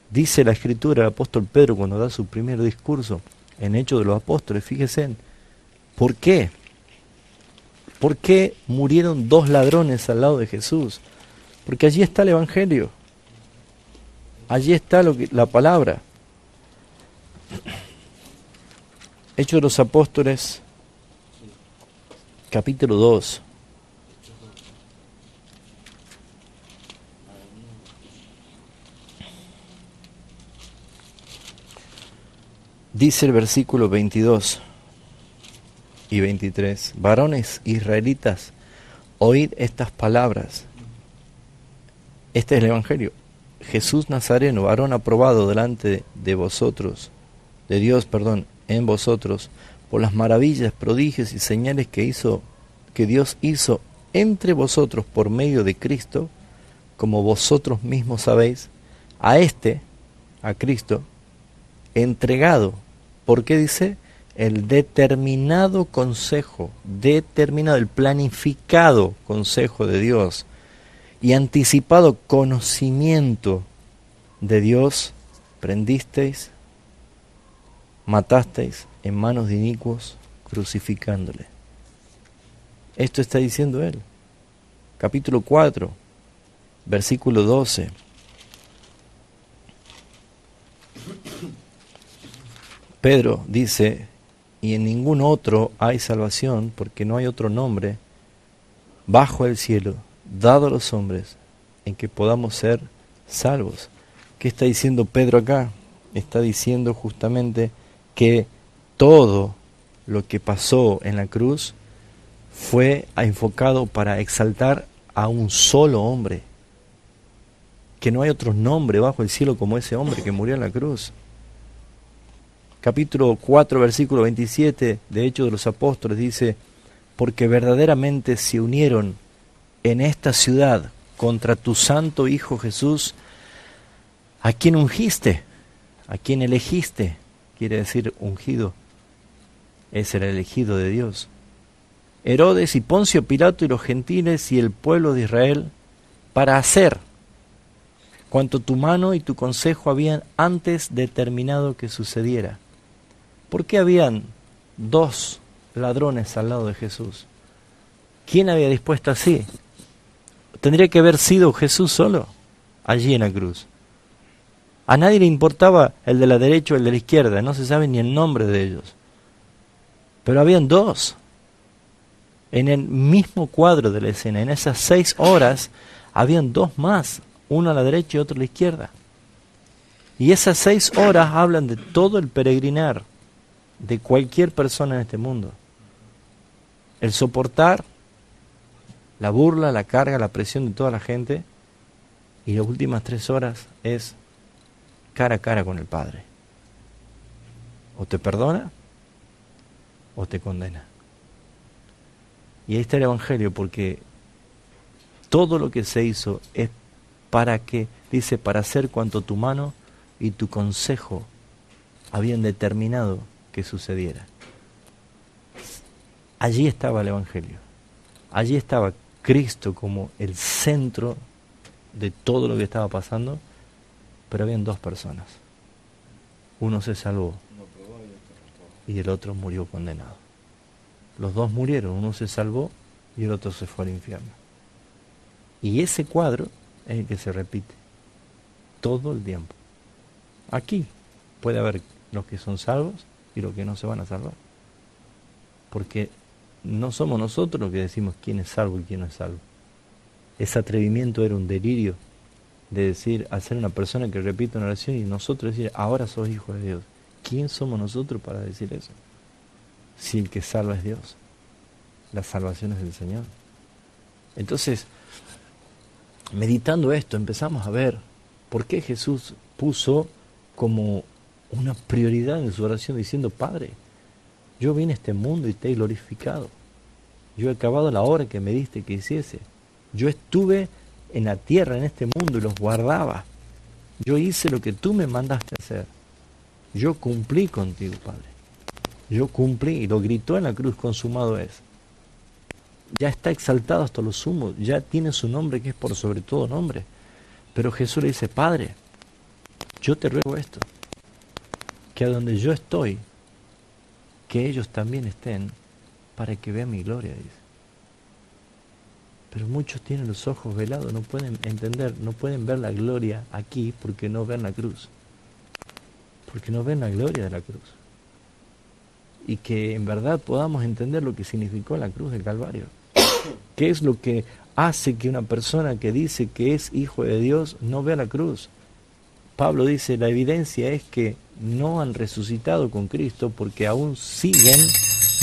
Dice la Escritura, el apóstol Pedro, cuando da su primer discurso en Hechos de los Apóstoles, fíjense, ¿por qué? ¿Por qué murieron 2 ladrones al lado de Jesús? Porque allí está el Evangelio. Allí está la palabra. Hechos de los Apóstoles, capítulo 2. Dice el versículo 22 y 23, varones israelitas, oíd estas palabras. Este es el Evangelio. Jesús Nazareno, varón aprobado delante de vosotros, de Dios, en vosotros, por las maravillas, prodigios y señales que Dios hizo entre vosotros por medio de Cristo, como vosotros mismos sabéis, a Cristo, entregado. ¿Por qué dice? El determinado consejo, el planificado consejo de Dios y anticipado conocimiento de Dios, prendisteis, matasteis en manos de inicuos, crucificándole. Esto está diciendo él. Capítulo 4, versículo 12. Pedro dice, y en ningún otro hay salvación, porque no hay otro nombre bajo el cielo dado a los hombres en que podamos ser salvos. ¿Qué está diciendo Pedro acá? Está diciendo justamente que todo lo que pasó en la cruz fue enfocado para exaltar a un solo hombre, que no hay otro nombre bajo el cielo como ese hombre que murió en la cruz. Capítulo 4, versículo 27 de Hechos de los Apóstoles dice: porque verdaderamente se unieron en esta ciudad contra tu santo Hijo Jesús, a quien ungiste, a quien elegiste, quiere decir ungido, es el elegido de Dios. Herodes y Poncio Pilato y los gentiles y el pueblo de Israel, para hacer cuanto tu mano y tu consejo habían antes determinado que sucediera. ¿Por qué habían dos ladrones al lado de Jesús? ¿Quién había dispuesto así? ¿Tendría que haber sido Jesús solo allí en la cruz? A nadie le importaba el de la derecha o el de la izquierda, no se sabe ni el nombre de ellos. Pero habían dos. En el mismo cuadro de la escena, en esas 6 horas, habían dos más, uno a la derecha y otro a la izquierda. Y esas 6 horas hablan de todo el peregrinar de cualquier persona en este mundo. El soportar la burla, la carga, la presión de toda la gente, y las últimas 3 horas es cara a cara con el Padre. O te perdona o te condena. Y ahí está el Evangelio, porque todo lo que se hizo es para que, dice, para hacer cuanto tu mano y tu consejo habían determinado que sucediera. Allí estaba el Evangelio. Allí estaba Cristo como el centro de todo lo que estaba pasando, pero habían dos personas. Uno se salvó y el otro murió condenado. Los dos murieron, uno se salvó y el otro se fue al infierno. Y ese cuadro es el que se repite todo el tiempo. Aquí puede haber los que son salvos y los que no se van a salvar. Porque no somos nosotros los que decimos quién es salvo y quién no es salvo. Ese atrevimiento era un delirio de decir, hacer una persona que repite una oración y nosotros decir, ahora sos hijo de Dios. ¿Quién somos nosotros para decir eso? Si el que salva es Dios, la salvación es del Señor. Entonces, meditando esto, empezamos a ver por qué Jesús puso como una prioridad en su oración diciendo, Padre, yo vine a este mundo y te he glorificado. Yo he acabado la obra que me diste que hiciese. Yo estuve en la tierra, en este mundo, y los guardaba. Yo hice lo que tú me mandaste hacer. Yo cumplí contigo, Padre. Yo cumplí, y lo gritó en la cruz, consumado es. Ya está exaltado hasta lo sumo, ya tiene su nombre que es por sobre todo nombre. Pero Jesús le dice, Padre, yo te ruego esto, que a donde yo estoy, que ellos también estén, para que vean mi gloria, dice. Pero muchos tienen los ojos velados, no pueden entender, no pueden ver la gloria aquí porque no ven la cruz. Porque no ven la gloria de la cruz. Y que en verdad podamos entender lo que significó la cruz del Calvario. ¿Qué es lo que hace que una persona que dice que es hijo de Dios no vea la cruz? Pablo dice, la evidencia es que no han resucitado con Cristo porque aún siguen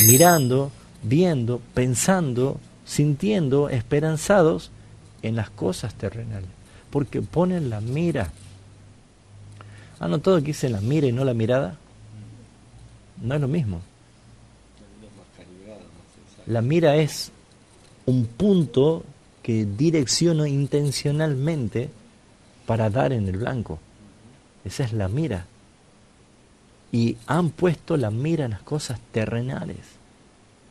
mirando, viendo, pensando, sintiendo, esperanzados en las cosas terrenales. Porque ponen la mira. ¿Han notado que dice la mira y no la mirada? No es lo mismo. La mira es un punto que direcciono intencionalmente para dar en el blanco. Esa es la mira. Y han puesto la mira en las cosas terrenales.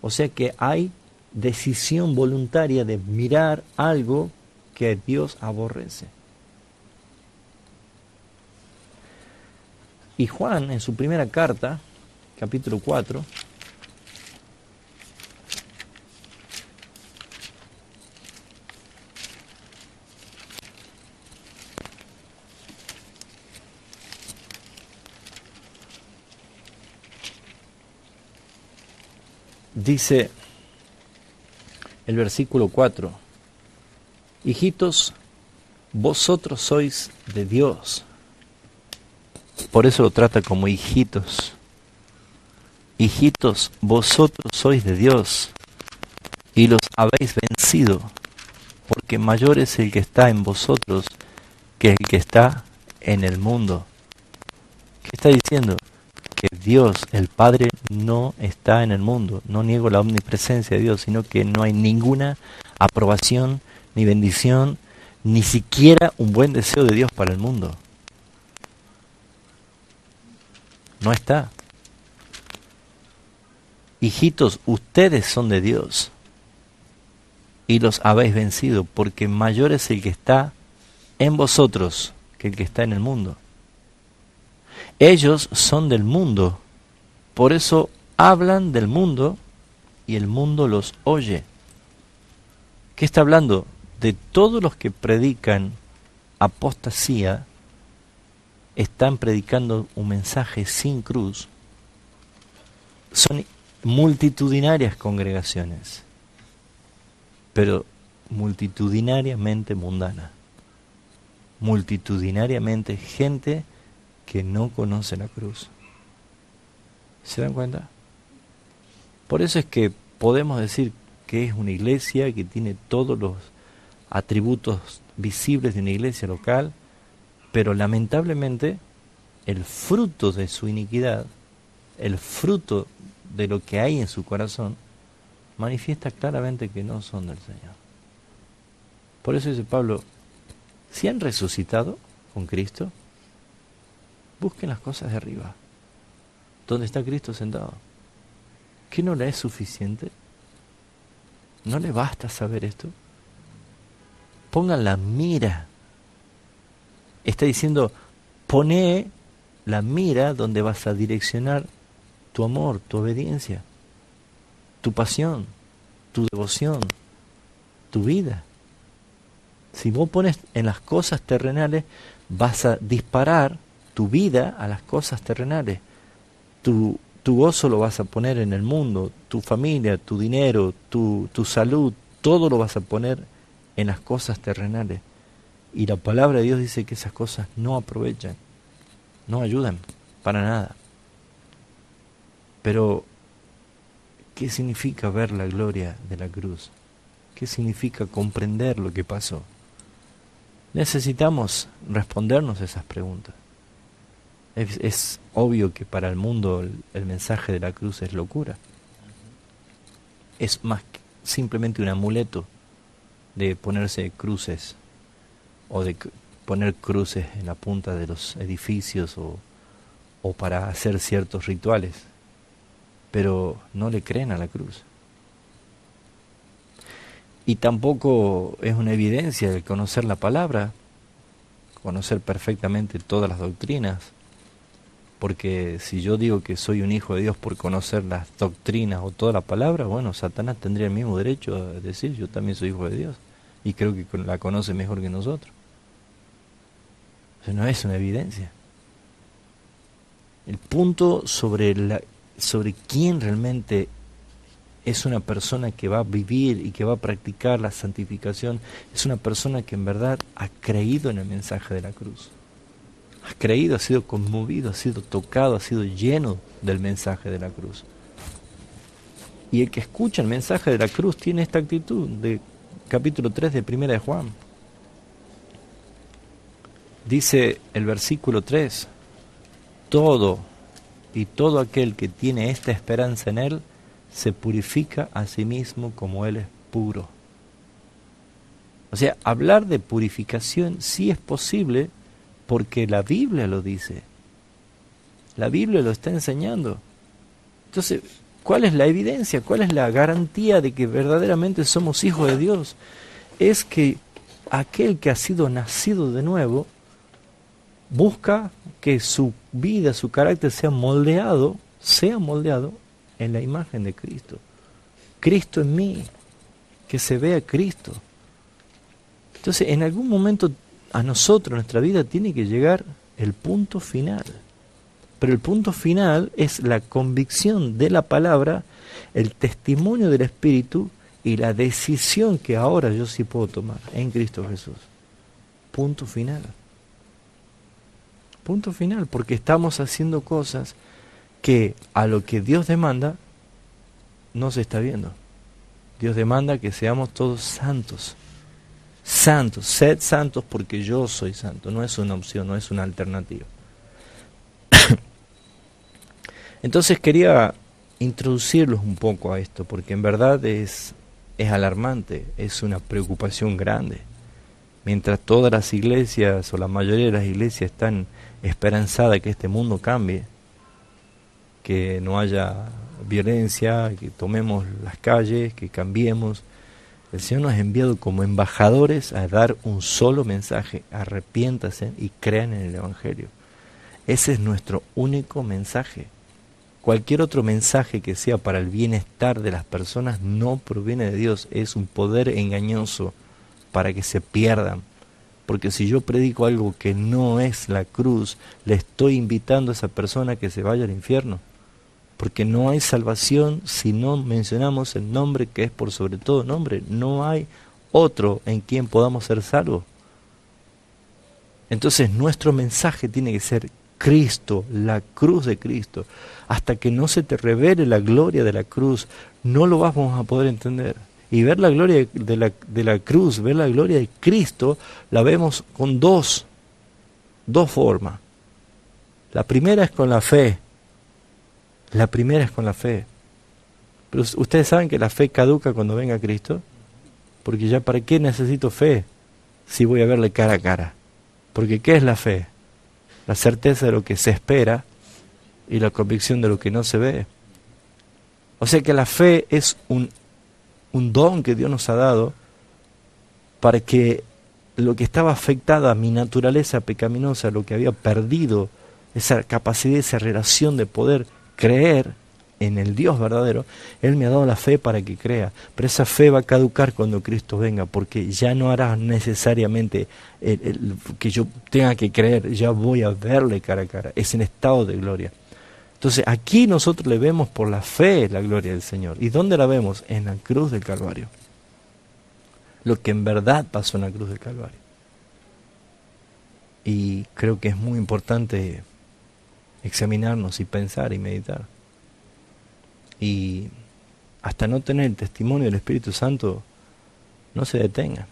O sea que hay decisión voluntaria de mirar algo que Dios aborrece. Y Juan, en su primera carta, capítulo 4, dice el versículo 4, hijitos, vosotros sois de Dios. Por eso lo trata como hijitos. Hijitos, vosotros sois de Dios y los habéis vencido, porque porque mayor es el que está en vosotros que el que está en el mundo. ¿Qué está diciendo? Que Dios, el Padre, no está en el mundo. No niego la omnipresencia de Dios, sino que no hay ninguna aprobación, ni bendición, ni siquiera un buen deseo de Dios para el mundo. No está. Hijitos, ustedes son de Dios y los habéis vencido, porque mayor es el que está en vosotros que el que está en el mundo. Ellos son del mundo, por eso hablan del mundo y el mundo los oye. ¿Qué está hablando? De todos los que predican apostasía, están predicando un mensaje sin cruz. Son multitudinarias congregaciones, pero multitudinariamente mundana, multitudinariamente gente que no conoce la cruz. ¿Se dan cuenta? Por eso es que podemos decir que es una iglesia que tiene todos los atributos visibles de una iglesia local, pero lamentablemente el fruto de su iniquidad, el fruto de lo que hay en su corazón, manifiesta claramente que no son del Señor. Por eso dice Pablo, si han resucitado con Cristo, busquen las cosas de arriba, donde está Cristo sentado. ¿Qué no le es suficiente? ¿No le basta saber esto? Pongan la mira. Está diciendo, poné la mira donde vas a direccionar tu amor, tu obediencia, tu pasión, tu devoción, tu vida. Si vos pones en las cosas terrenales, vas a disparar tu vida a las cosas terrenales. Tu gozo lo vas a poner en el mundo, tu familia, tu dinero, tu salud, todo lo vas a poner en las cosas terrenales. Y la palabra de Dios dice que esas cosas no aprovechan, no ayudan para nada. Pero, ¿qué significa ver la gloria de la cruz? ¿Qué significa comprender lo que pasó? Necesitamos respondernos esas preguntas. Es obvio que para el mundo el mensaje de la cruz es locura. Es más simplemente un amuleto de ponerse cruces o de poner cruces en la punta de los edificios o para hacer ciertos rituales. Pero no le creen a la cruz. Y tampoco es una evidencia el conocer la palabra, conocer perfectamente todas las doctrinas, porque si yo digo que soy un hijo de Dios por conocer las doctrinas o toda la palabra, bueno, Satanás tendría el mismo derecho a decir, yo también soy hijo de Dios, y creo que la conoce mejor que nosotros. Eso no es una evidencia. El punto sobre quién realmente es una persona que va a vivir y que va a practicar la santificación, es una persona que en verdad ha creído en el mensaje de la cruz. Ha creído, ha sido conmovido, ha sido tocado, ha sido lleno del mensaje de la cruz. Y el que escucha el mensaje de la cruz tiene esta actitud, de capítulo 3 de Primera de Juan. Dice el versículo 3, todo aquel que tiene esta esperanza en Él, se purifica a sí mismo como Él es puro. O sea, hablar de purificación sí es posible porque la Biblia lo dice. La Biblia lo está enseñando. Entonces, ¿cuál es la evidencia? ¿Cuál es la garantía de que verdaderamente somos hijos de Dios? Es que aquel que ha sido nacido de nuevo busca que su vida, su carácter sea moldeado en la imagen de Cristo. Cristo en mí, que se vea Cristo. Entonces, en algún momento a nosotros, nuestra vida, tiene que llegar el punto final. Pero el punto final es la convicción de la palabra, el testimonio del Espíritu y la decisión que ahora yo sí puedo tomar en Cristo Jesús. Punto final. Punto final, porque estamos haciendo cosas que a lo que Dios demanda no se está viendo. Dios demanda que seamos todos santos. santos, sed santos porque yo soy santo. No es una opción, no es una alternativa. Entonces quería introducirlos un poco a esto, porque en verdad es alarmante, es una preocupación grande. Mientras todas las iglesias o la mayoría de las iglesias están esperanzadas que este mundo cambie, que no haya violencia, que tomemos las calles, que cambiemos, el Señor nos ha enviado como embajadores a dar un solo mensaje: arrepiéntase y crean en el Evangelio. Ese es nuestro único mensaje. Cualquier otro mensaje que sea para el bienestar de las personas no proviene de Dios, es un poder engañoso para que se pierdan. Porque si yo predico algo que no es la cruz, le estoy invitando a esa persona a que se vaya al infierno. Porque no hay salvación si no mencionamos el nombre que es por sobre todo nombre. No hay otro en quien podamos ser salvos. Entonces nuestro mensaje tiene que ser Cristo, la cruz de Cristo. Hasta que no se te revele la gloria de la cruz, no lo vamos a poder entender. Y ver la gloria de la cruz, ver la gloria de Cristo, la vemos con dos formas. La primera es con la fe. La primera es con la fe. Pero ustedes saben que la fe caduca cuando venga Cristo. Porque ya para qué necesito fe si voy a verle cara a cara. Porque ¿qué es la fe? La certeza de lo que se espera y la convicción de lo que no se ve. O sea que la fe es un don que Dios nos ha dado para que lo que estaba afectado a mi naturaleza pecaminosa, lo que había perdido, esa capacidad, esa relación de poder creer en el Dios verdadero, Él me ha dado la fe para que crea. Pero esa fe va a caducar cuando Cristo venga, porque ya no hará necesariamente que yo tenga que creer, ya voy a verle cara a cara. Es en estado de gloria. Entonces aquí nosotros le vemos por la fe la gloria del Señor. ¿Y dónde la vemos? En la cruz del Calvario. Lo que en verdad pasó en la cruz del Calvario. Y creo que es muy importante examinarnos y pensar y meditar. Y hasta no tener el testimonio del Espíritu Santo, no se detengan.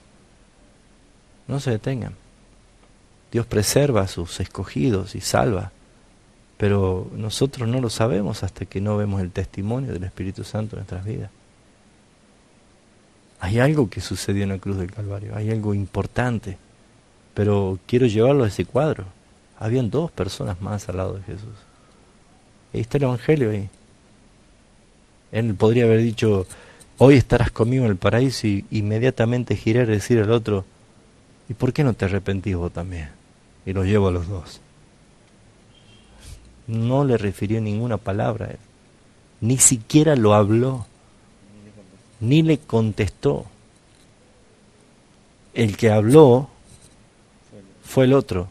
No se detengan. Dios preserva a sus escogidos y salva. Pero nosotros no lo sabemos hasta que no vemos el testimonio del Espíritu Santo en nuestras vidas. Hay algo que sucedió en la cruz del Calvario, hay algo importante. Pero quiero llevarlo a ese cuadro. Habían 2 personas más al lado de Jesús. Ahí está el Evangelio ahí. Él podría haber dicho: hoy estarás conmigo en el paraíso, y inmediatamente giré a decir al otro: ¿y por qué no te arrepentís vos también? Y los llevo a los 2. No le refirió ninguna palabra a él. Ni siquiera lo habló. Ni le contestó. El que habló fue el otro.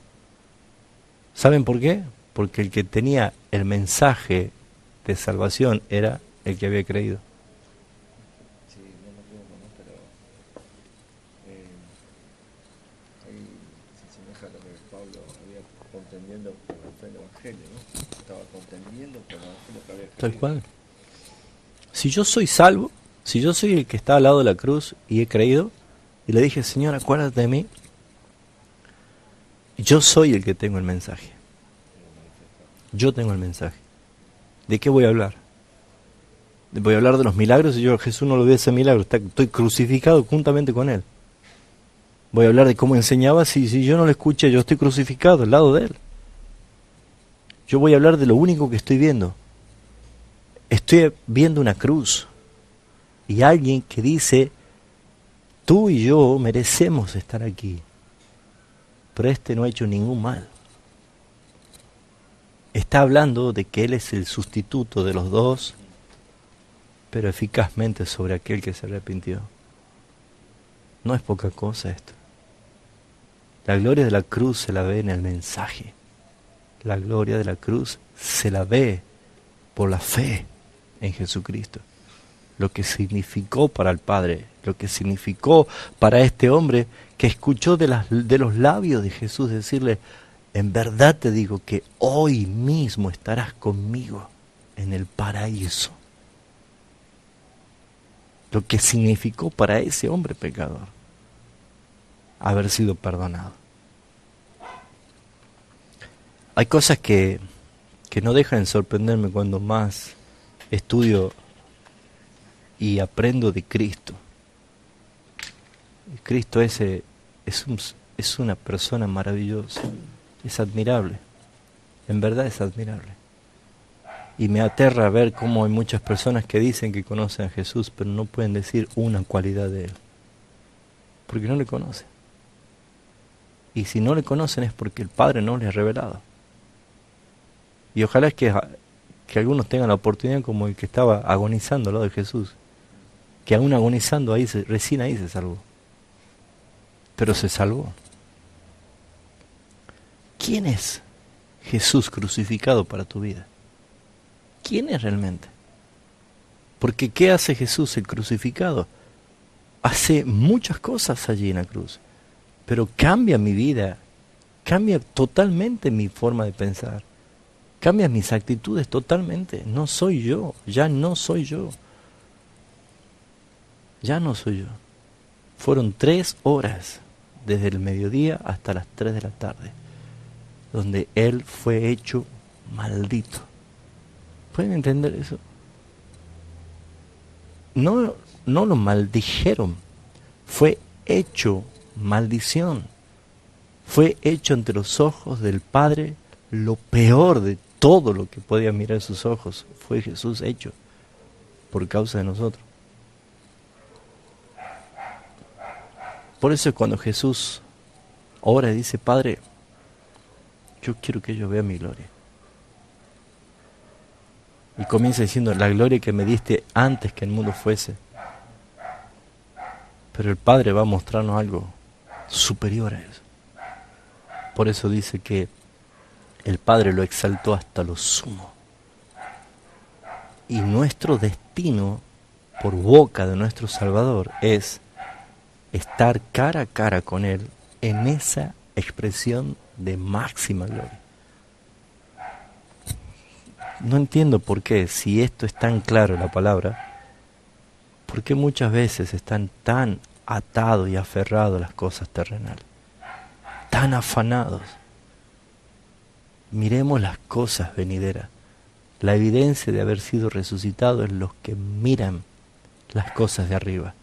¿Saben por qué? Porque el que tenía el mensaje de salvación era el que había creído. Sí, no me acuerdo, ¿no? Pero ahí se asemeja a lo que Pablo había contendiendo por la fe del Evangelio, ¿no? Estaba contendiendo por el Evangelio que había creído. Tal cual. Si yo soy salvo, si yo soy el que está al lado de la cruz y he creído, y le dije: Señor, acuérdate de mí, yo soy el que tengo el mensaje. Yo tengo el mensaje. ¿De qué voy a hablar? Voy a hablar de los milagros, y yo a Jesús no lo veo ese milagro, estoy crucificado juntamente con Él. Voy a hablar de cómo enseñaba, si yo no lo escuché, yo estoy crucificado al lado de Él. Yo voy a hablar de lo único que estoy viendo. Estoy viendo una cruz. Y alguien que dice: tú y yo merecemos estar aquí, pero este no ha hecho ningún mal. Está hablando de que Él es el sustituto de los 2, pero eficazmente sobre aquel que se arrepintió. No es poca cosa esto. La gloria de la cruz se la ve en el mensaje. La gloria de la cruz se la ve por la fe en Jesucristo. Lo que significó para el Padre, lo que significó para este hombre que escuchó de los labios de Jesús decirle: en verdad te digo que hoy mismo estarás conmigo en el paraíso. Lo que significó para ese hombre pecador. haber sido perdonado. Hay cosas que no dejan de sorprenderme cuando más estudio y aprendo de Cristo. Cristo es una persona maravillosa, es admirable, en verdad es admirable. Y me aterra ver cómo hay muchas personas que dicen que conocen a Jesús, pero no pueden decir una cualidad de Él, porque no le conocen. Y si no le conocen es porque el Padre no les ha revelado. Y ojalá es que algunos tengan la oportunidad como el que estaba agonizando al lado de Jesús, que aún agonizando recién ahí se salvó. Pero se salvó. ¿Quién es Jesús crucificado para tu vida? ¿Quién es realmente? Porque ¿qué hace Jesús el crucificado? Hace muchas cosas allí en la cruz, pero cambia mi vida, cambia totalmente mi forma de pensar, cambia mis actitudes totalmente. No soy yo, ya no soy yo. Ya no soy yo. Fueron 3 horas, desde el mediodía hasta las 3 de la tarde, donde Él fue hecho maldito. ¿Pueden entender eso? No lo maldijeron, fue hecho maldición. Fue hecho ante los ojos del Padre lo peor de todo lo que podía mirar sus ojos. Fue Jesús hecho por causa de nosotros. Por eso es cuando Jesús ora y dice: Padre, yo quiero que ellos vean mi gloria. Y comienza diciendo: la gloria que me diste antes que el mundo fuese. Pero el Padre va a mostrarnos algo superior a eso. Por eso dice que el Padre lo exaltó hasta lo sumo. Y nuestro destino, por boca de nuestro Salvador, es estar cara a cara con Él en esa expresión de máxima gloria. No entiendo por qué, si esto es tan claro en la palabra, por qué muchas veces están tan atados y aferrados a las cosas terrenales, tan afanados. Miremos las cosas venideras. La evidencia de haber sido resucitado es los que miran las cosas de arriba,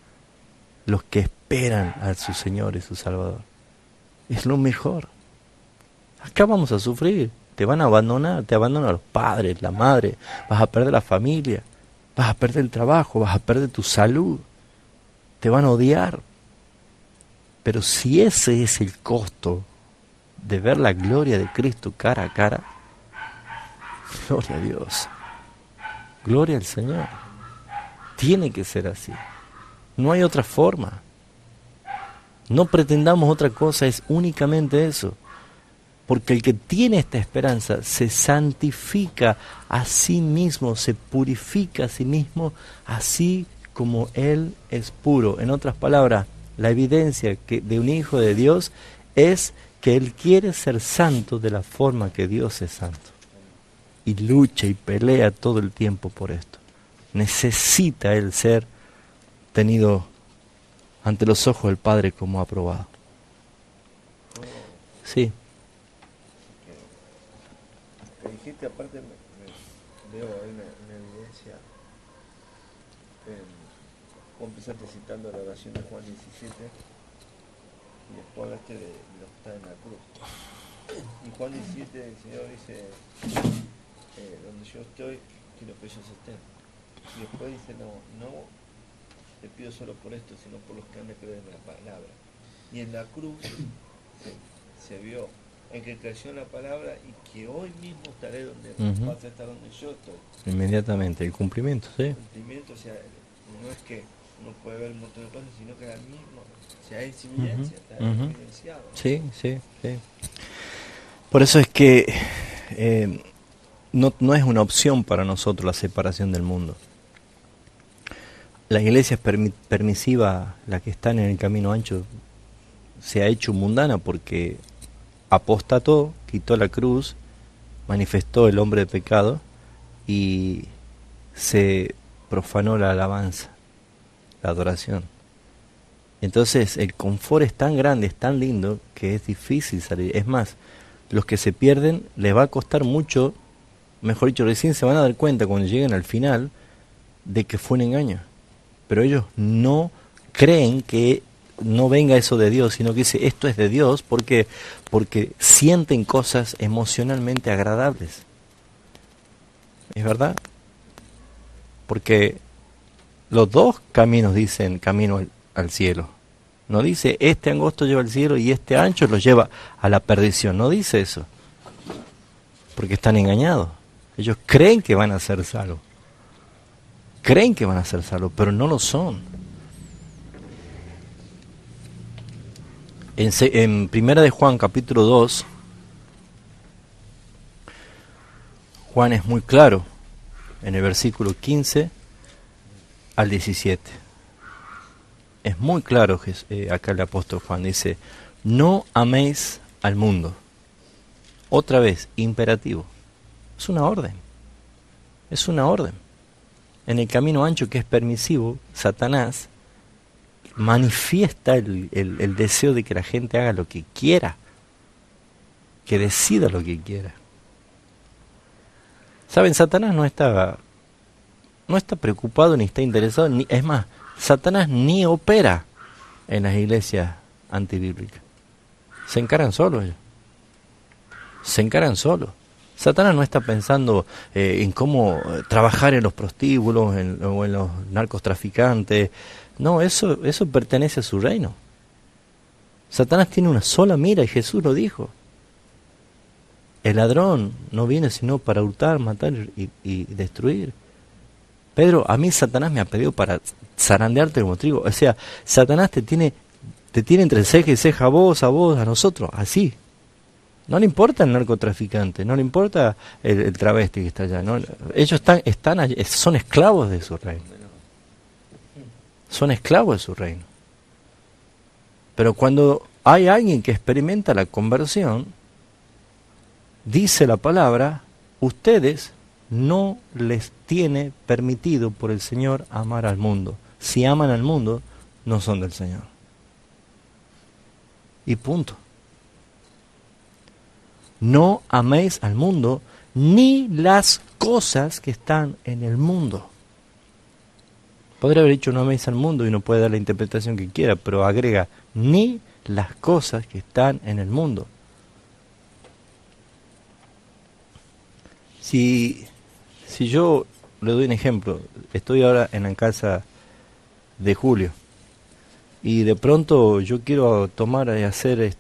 los que esperan a su Señor y su Salvador. Es lo mejor. Acá vamos a sufrir, te van a abandonar, te abandonan los padres, la madre, vas a perder la familia, vas a perder el trabajo, vas a perder tu salud, te van a odiar. Pero si ese es el costo de ver la gloria de Cristo cara a cara, gloria a Dios, gloria al Señor. Tiene que ser así. No hay otra forma. No pretendamos otra cosa, es únicamente eso. Porque el que tiene esta esperanza se santifica a sí mismo, se purifica a sí mismo, así como Él es puro. En otras palabras, la evidencia de un hijo de Dios es que Él quiere ser santo de la forma que Dios es santo. Y lucha y pelea todo el tiempo por esto. Necesita Él ser tenido ante los ojos del Padre como aprobado. Sí. Que dijiste, aparte veo ahí una evidencia. Vos empezaste citando la oración de Juan 17 y después hablaste de lo que está en la cruz. En Juan 17 el Señor dice, donde yo estoy, quiero que ellos estén. Y después dice, no te pido solo por esto, sino por los que han de creer en la palabra. Y en la cruz se vio el que creyó en la palabra y que hoy mismo estaré donde vas a estar donde yo estoy. Inmediatamente, el cumplimiento, ¿sí? El cumplimiento, o sea, no es que uno puede ver un montón de cosas, sino que ahora mismo, o sea, es evidencia, está evidenciado. Sí. Por eso es que no es una opción para nosotros la separación del mundo. La iglesia permisiva, la que está en el camino ancho, se ha hecho mundana porque apostató, quitó la cruz, manifestó el hombre de pecado y se profanó la alabanza, la adoración. Entonces el confort es tan grande, es tan lindo, que es difícil salir. Es más, los que se pierden les va a costar mucho, mejor dicho, recién se van a dar cuenta cuando lleguen al final de que fue un engaño. Pero ellos no creen que no venga eso de Dios, sino que dice esto es de Dios porque sienten cosas emocionalmente agradables. ¿Es verdad? Porque los dos caminos dicen camino al cielo. No dice este angosto lleva al cielo y este ancho lo lleva a la perdición. No dice eso. Porque están engañados. Ellos creen que van a ser salvos. Creen que van a ser salvos, pero no lo son. En Primera de Juan, capítulo 2, Juan es muy claro en el versículo 15 al 17. Es muy claro acá el apóstol Juan dice, no améis al mundo. Otra vez, imperativo. Es una orden. Es una orden. En el camino ancho que es permisivo, Satanás manifiesta el deseo de que la gente haga lo que quiera, que decida lo que quiera. ¿Saben? Satanás no está preocupado ni está interesado, es más, Satanás ni opera en las iglesias antibíblicas. Se encaran solos ellos. Se encaran solos. Satanás no está pensando en cómo trabajar en los prostíbulos o en los narcotraficantes. No, eso pertenece a su reino. Satanás tiene una sola mira y Jesús lo dijo. El ladrón no viene sino para hurtar, matar y destruir. Pedro, a mí Satanás me ha pedido para zarandearte como trigo. O sea, Satanás te tiene entre ceja y ceja a vos, a nosotros, así. No le importa el narcotraficante, no le importa el travesti que está allá. ¿No? Ellos están allí, son esclavos de su reino. Son esclavos de su reino. Pero cuando hay alguien que experimenta la conversión, dice la palabra, ustedes no les tiene permitido por el Señor amar al mundo. Si aman al mundo, no son del Señor. Y punto. No améis al mundo, ni las cosas que están en el mundo. Podría haber dicho no améis al mundo y no puede dar la interpretación que quiera, pero agrega, ni las cosas que están en el mundo. Si yo le doy un ejemplo, estoy ahora en la casa de Julio y de pronto yo quiero tomar y hacer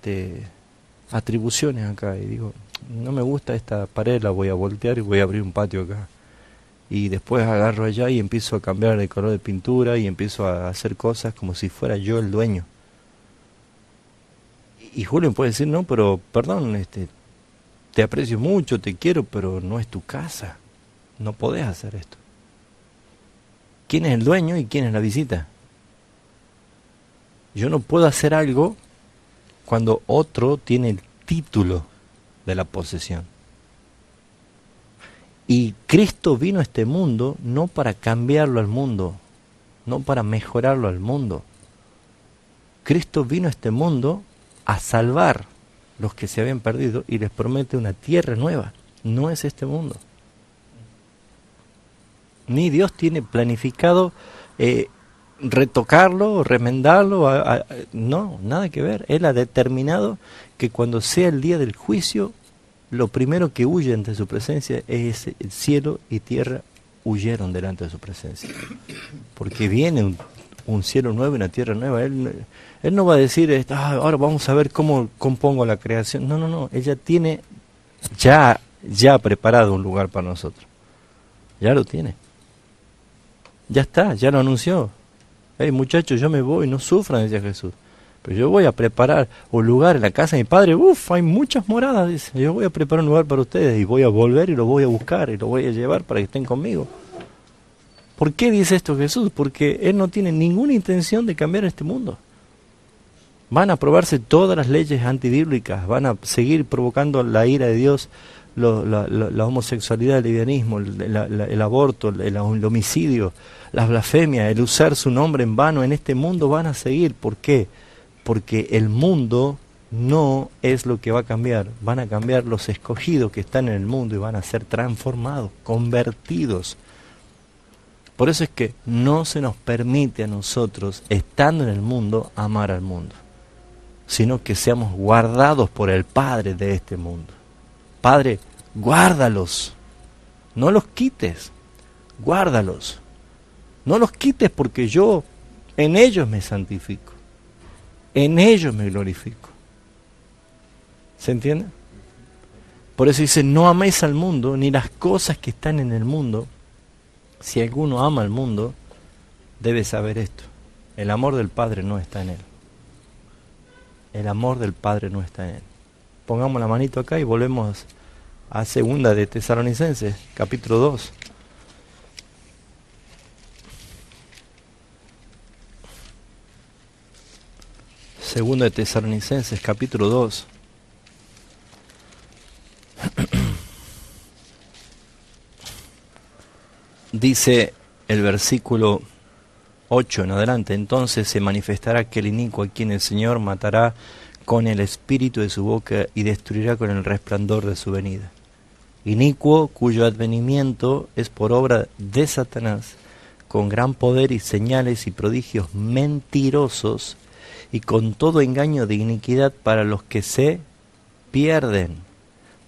atribuciones acá y digo, no me gusta esta pared, la voy a voltear y voy a abrir un patio acá. Y después agarro allá y empiezo a cambiar el color de pintura y empiezo a hacer cosas como si fuera yo el dueño. Y Julio me puede decir, no, pero perdón, te aprecio mucho, te quiero, pero no es tu casa. No podés hacer esto. ¿Quién es el dueño y quién es la visita? Yo no puedo hacer algo cuando otro tiene el título de la posesión. Y Cristo vino a este mundo no para cambiarlo al mundo, no para mejorarlo al mundo. Cristo vino a este mundo a salvar los que se habían perdido y les promete una tierra nueva. No es este mundo. Ni Dios tiene planificado retocarlo, remendarlo, no, nada que ver. Él ha determinado que cuando sea el día del juicio, lo primero que huye ante su presencia es el cielo y tierra huyeron delante de su presencia. Porque viene un cielo nuevo y una tierra nueva. Él no va a decir, ahora vamos a ver cómo compongo la creación. No, ella tiene ya preparado un lugar para nosotros. Ya lo tiene. Ya está, ya lo anunció. Hey muchachos, yo me voy, no sufran, decía Jesús. Pero yo voy a preparar un lugar en la casa de mi padre. Hay muchas moradas, dice. Yo voy a preparar un lugar para ustedes y voy a volver y lo voy a buscar y lo voy a llevar para que estén conmigo. ¿Por qué dice esto Jesús? Porque Él no tiene ninguna intención de cambiar este mundo. Van a aprobarse todas las leyes antibíblicas, van a seguir provocando la ira de Dios la homosexualidad, el lesbianismo, el aborto, el homicidio, las blasfemias, el usar su nombre en vano en este mundo van a seguir. ¿Por qué? Porque el mundo no es lo que va a cambiar. Van a cambiar los escogidos que están en el mundo y van a ser transformados, convertidos. Por eso es que no se nos permite a nosotros, estando en el mundo, amar al mundo, sino que seamos guardados por el Padre de este mundo. Padre, guárdalos, no los quites, guárdalos. No los quites porque yo en ellos me santifico, en ellos me glorifico. ¿Se entiende? Por eso dice, no améis al mundo, ni las cosas que están en el mundo. Si alguno ama al mundo, debe saber esto: el amor del Padre no está en él. El amor del Padre no está en él. Pongamos la manito acá y volvemos a 2 de Tesalonicenses, capítulo 2. Segunda de Tesalonicenses, capítulo 2. Dice el versículo 8 en adelante: entonces se manifestará aquel inicuo a quien el Señor matará con el espíritu de su boca y destruirá con el resplandor de su venida. Inicuo cuyo advenimiento es por obra de Satanás, con gran poder y señales y prodigios mentirosos, y con todo engaño de iniquidad para los que se pierden,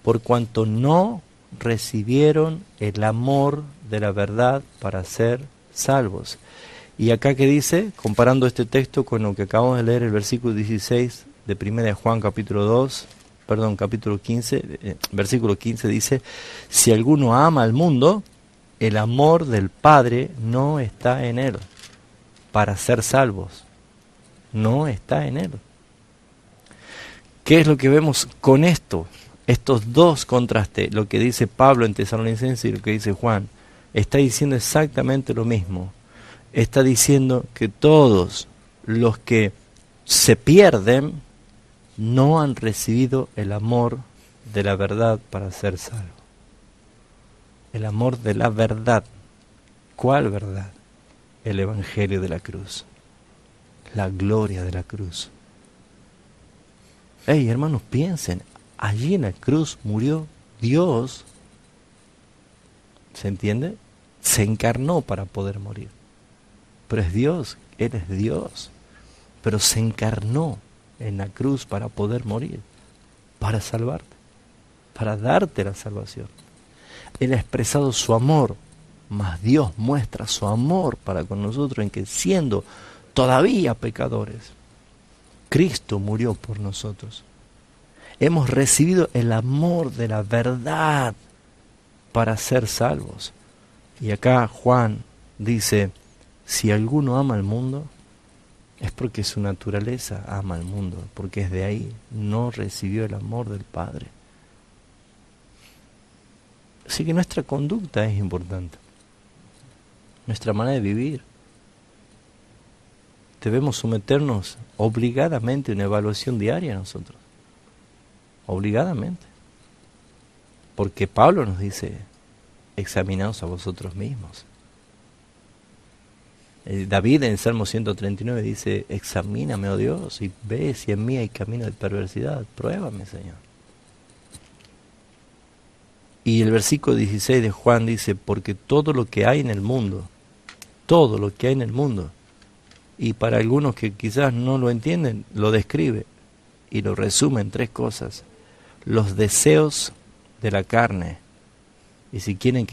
por cuanto no recibieron el amor de la verdad para ser salvos. Y acá que dice, comparando este texto con lo que acabamos de leer, el versículo 16 de 1 Juan capítulo 15, versículo 15 dice, si alguno ama al mundo, el amor del Padre no está en él para ser salvos. No está en él. ¿Qué es lo que vemos con esto? Estos dos contrastes, lo que dice Pablo en Tesalonicenses y lo que dice Juan, está diciendo exactamente lo mismo. Está diciendo que todos los que se pierden no han recibido el amor de la verdad para ser salvos. El amor de la verdad. ¿Cuál verdad? El Evangelio de la cruz. La gloria de la cruz. Hey, hermanos, piensen, allí en la cruz murió Dios. ¿Se entiende? Se encarnó para poder morir. Pero es Dios, Él es Dios. Pero se encarnó en la cruz para poder morir, para salvarte, para darte la salvación. Él ha expresado su amor, mas Dios muestra su amor para con nosotros en que siendo todavía pecadores, Cristo murió por nosotros. Hemos recibido el amor de la verdad para ser salvos. Y acá Juan dice, si alguno ama al mundo, es porque su naturaleza ama al mundo, porque es de ahí, no recibió el amor del Padre. Así que nuestra conducta es importante, nuestra manera de vivir. Debemos someternos obligadamente a una evaluación diaria nosotros, obligadamente. Porque Pablo nos dice, examinaos a vosotros mismos. David en el Salmo 139 dice, examíname, oh Dios, y ve si en mí hay camino de perversidad, pruébame, Señor. Y el versículo 16 de Juan dice, porque todo lo que hay en el mundo, todo lo que hay en el mundo, y para algunos que quizás no lo entienden, lo describe y lo resume en 3 cosas. Los deseos de la carne. Y si quieren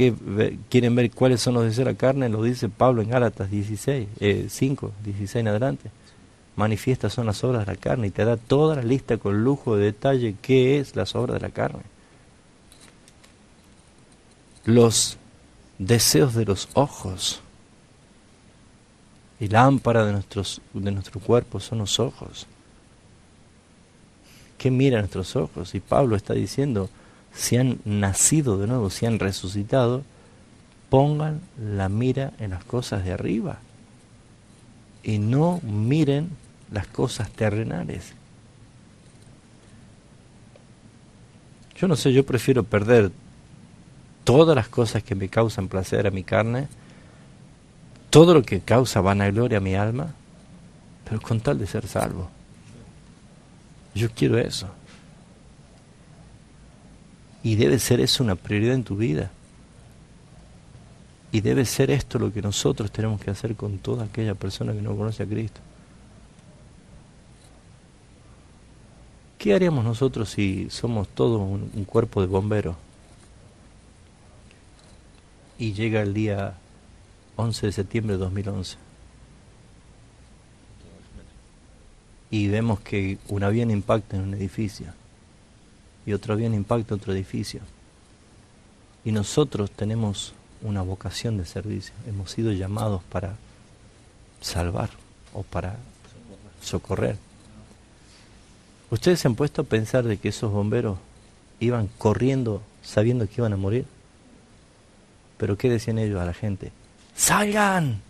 ver cuáles son los deseos de la carne, lo dice Pablo en Gálatas 5, 16 en adelante. Manifiestas son las obras de la carne y te da toda la lista con lujo de detalle qué es las obras de la carne. Los deseos de los ojos. Y lámpara de nuestro cuerpo son los ojos. ¿Qué mira nuestros ojos? Y Pablo está diciendo, si han nacido de nuevo, si han resucitado, pongan la mira en las cosas de arriba y no miren las cosas terrenales. Yo no sé, yo prefiero perder todas las cosas que me causan placer a mi carne, todo lo que causa vanagloria a mi alma, pero con tal de ser salvo. Yo quiero eso. Y debe ser eso una prioridad en tu vida. Y debe ser esto lo que nosotros tenemos que hacer con toda aquella persona que no conoce a Cristo. ¿Qué haríamos nosotros si somos todos un cuerpo de bomberos? Y llega el día 11 de septiembre de 2011. Y vemos que un avión impacta en un edificio. Y otro avión impacta en otro edificio. Y nosotros tenemos una vocación de servicio. Hemos sido llamados para salvar o para socorrer. ¿Ustedes se han puesto a pensar de que esos bomberos iban corriendo sabiendo que iban a morir? ¿Pero qué decían ellos a la gente? ¡Salgan!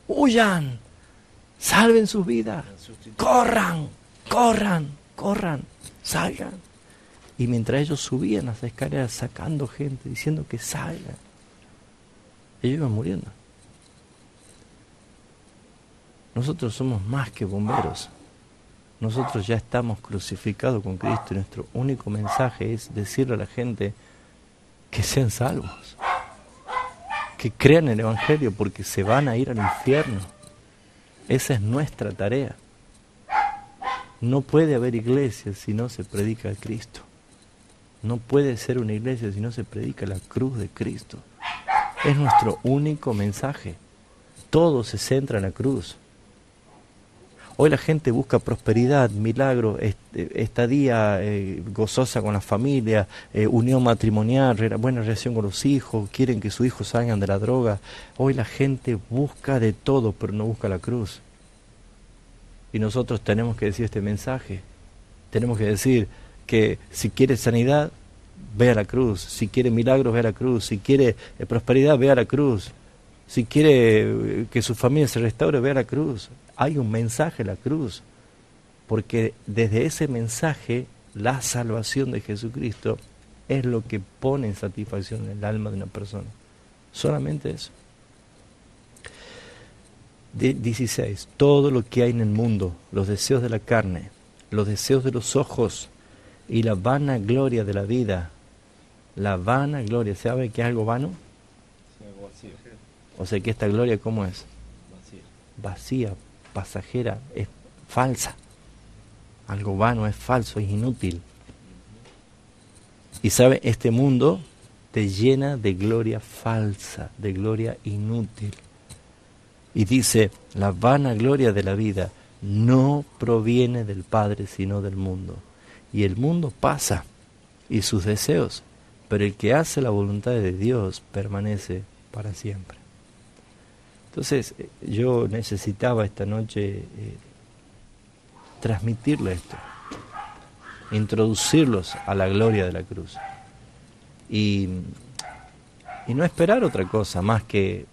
¡Huyan! ¡Salven sus vidas! ¡Corran! ¡Corran! ¡Corran! ¡Salgan! Y mientras ellos subían las escaleras sacando gente, diciendo que salgan, ellos iban muriendo. Nosotros somos más que bomberos. Nosotros ya estamos crucificados con Cristo y nuestro único mensaje es decirle a la gente que sean salvos, que crean en el Evangelio porque se van a ir al infierno. Esa es nuestra tarea. No puede haber iglesia si no se predica a Cristo. No puede ser una iglesia si no se predica la cruz de Cristo. Es nuestro único mensaje. Todo se centra en la cruz. Hoy la gente busca prosperidad, milagro, estadía gozosa con la familia, unión matrimonial, buena relación con los hijos, quieren que sus hijos salgan de la droga. Hoy la gente busca de todo, pero no busca la cruz. Y nosotros tenemos que decir este mensaje. Tenemos que decir que si quiere sanidad, ve a la cruz. Si quiere milagros, ve a la cruz. Si quiere prosperidad, ve a la cruz. Si quiere que su familia se restaure, ve a la cruz. Hay un mensaje en la cruz, porque desde ese mensaje la salvación de Jesucristo es lo que pone en satisfacción en el alma de una persona. Solamente eso. 16. Todo lo que hay en el mundo, los deseos de la carne, los deseos de los ojos y la vanagloria de la vida. La vanagloria, ¿sabe qué es algo vano? Sí, algo vacío. O sea que esta gloria, ¿cómo es? Vacía. Vacía, pasajera, es falsa. Algo vano, es falso, es inútil. Y sabe, este mundo te llena de gloria falsa, de gloria inútil. Y dice, la vanagloria de la vida no proviene del Padre, sino del mundo. Y el mundo pasa, y sus deseos, pero el que hace la voluntad de Dios permanece para siempre. Entonces, yo necesitaba esta noche transmitirle esto, introducirlos a la gloria de la cruz. Y no esperar otra cosa más que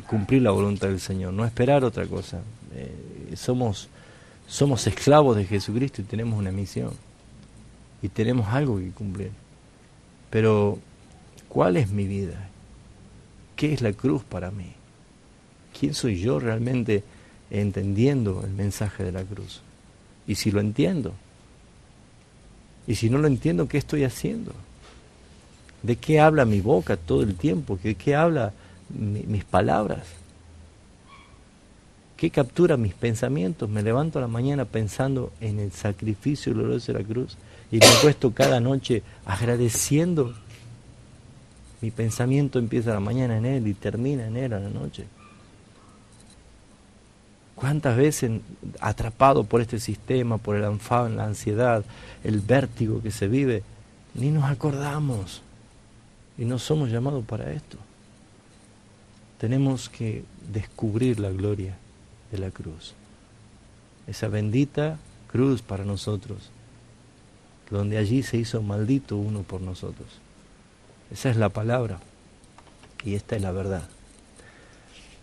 cumplir la voluntad del Señor, no esperar otra cosa. Somos esclavos de Jesucristo y tenemos una misión. Y tenemos algo que cumplir. Pero, ¿cuál es mi vida? ¿Qué es la cruz para mí? ¿Quién soy yo realmente entendiendo el mensaje de la cruz? Y si lo entiendo, y si no lo entiendo, ¿qué estoy haciendo? ¿De qué habla mi boca todo el tiempo? ¿De qué habla mis palabras? ¿Qué captura mis pensamientos? Me levanto a la mañana pensando en el sacrificio glorioso de la cruz y me acuesto cada noche agradeciendo. Mi pensamiento empieza a la mañana en Él y termina en Él a la noche. ¿Cuántas veces atrapado por este sistema, por el afán, la ansiedad, el vértigo que se vive, ni nos acordamos y no somos llamados para esto? Tenemos que descubrir la gloria de la cruz, esa bendita cruz para nosotros, donde allí se hizo maldito uno por nosotros. Esa es la palabra y esta es la verdad.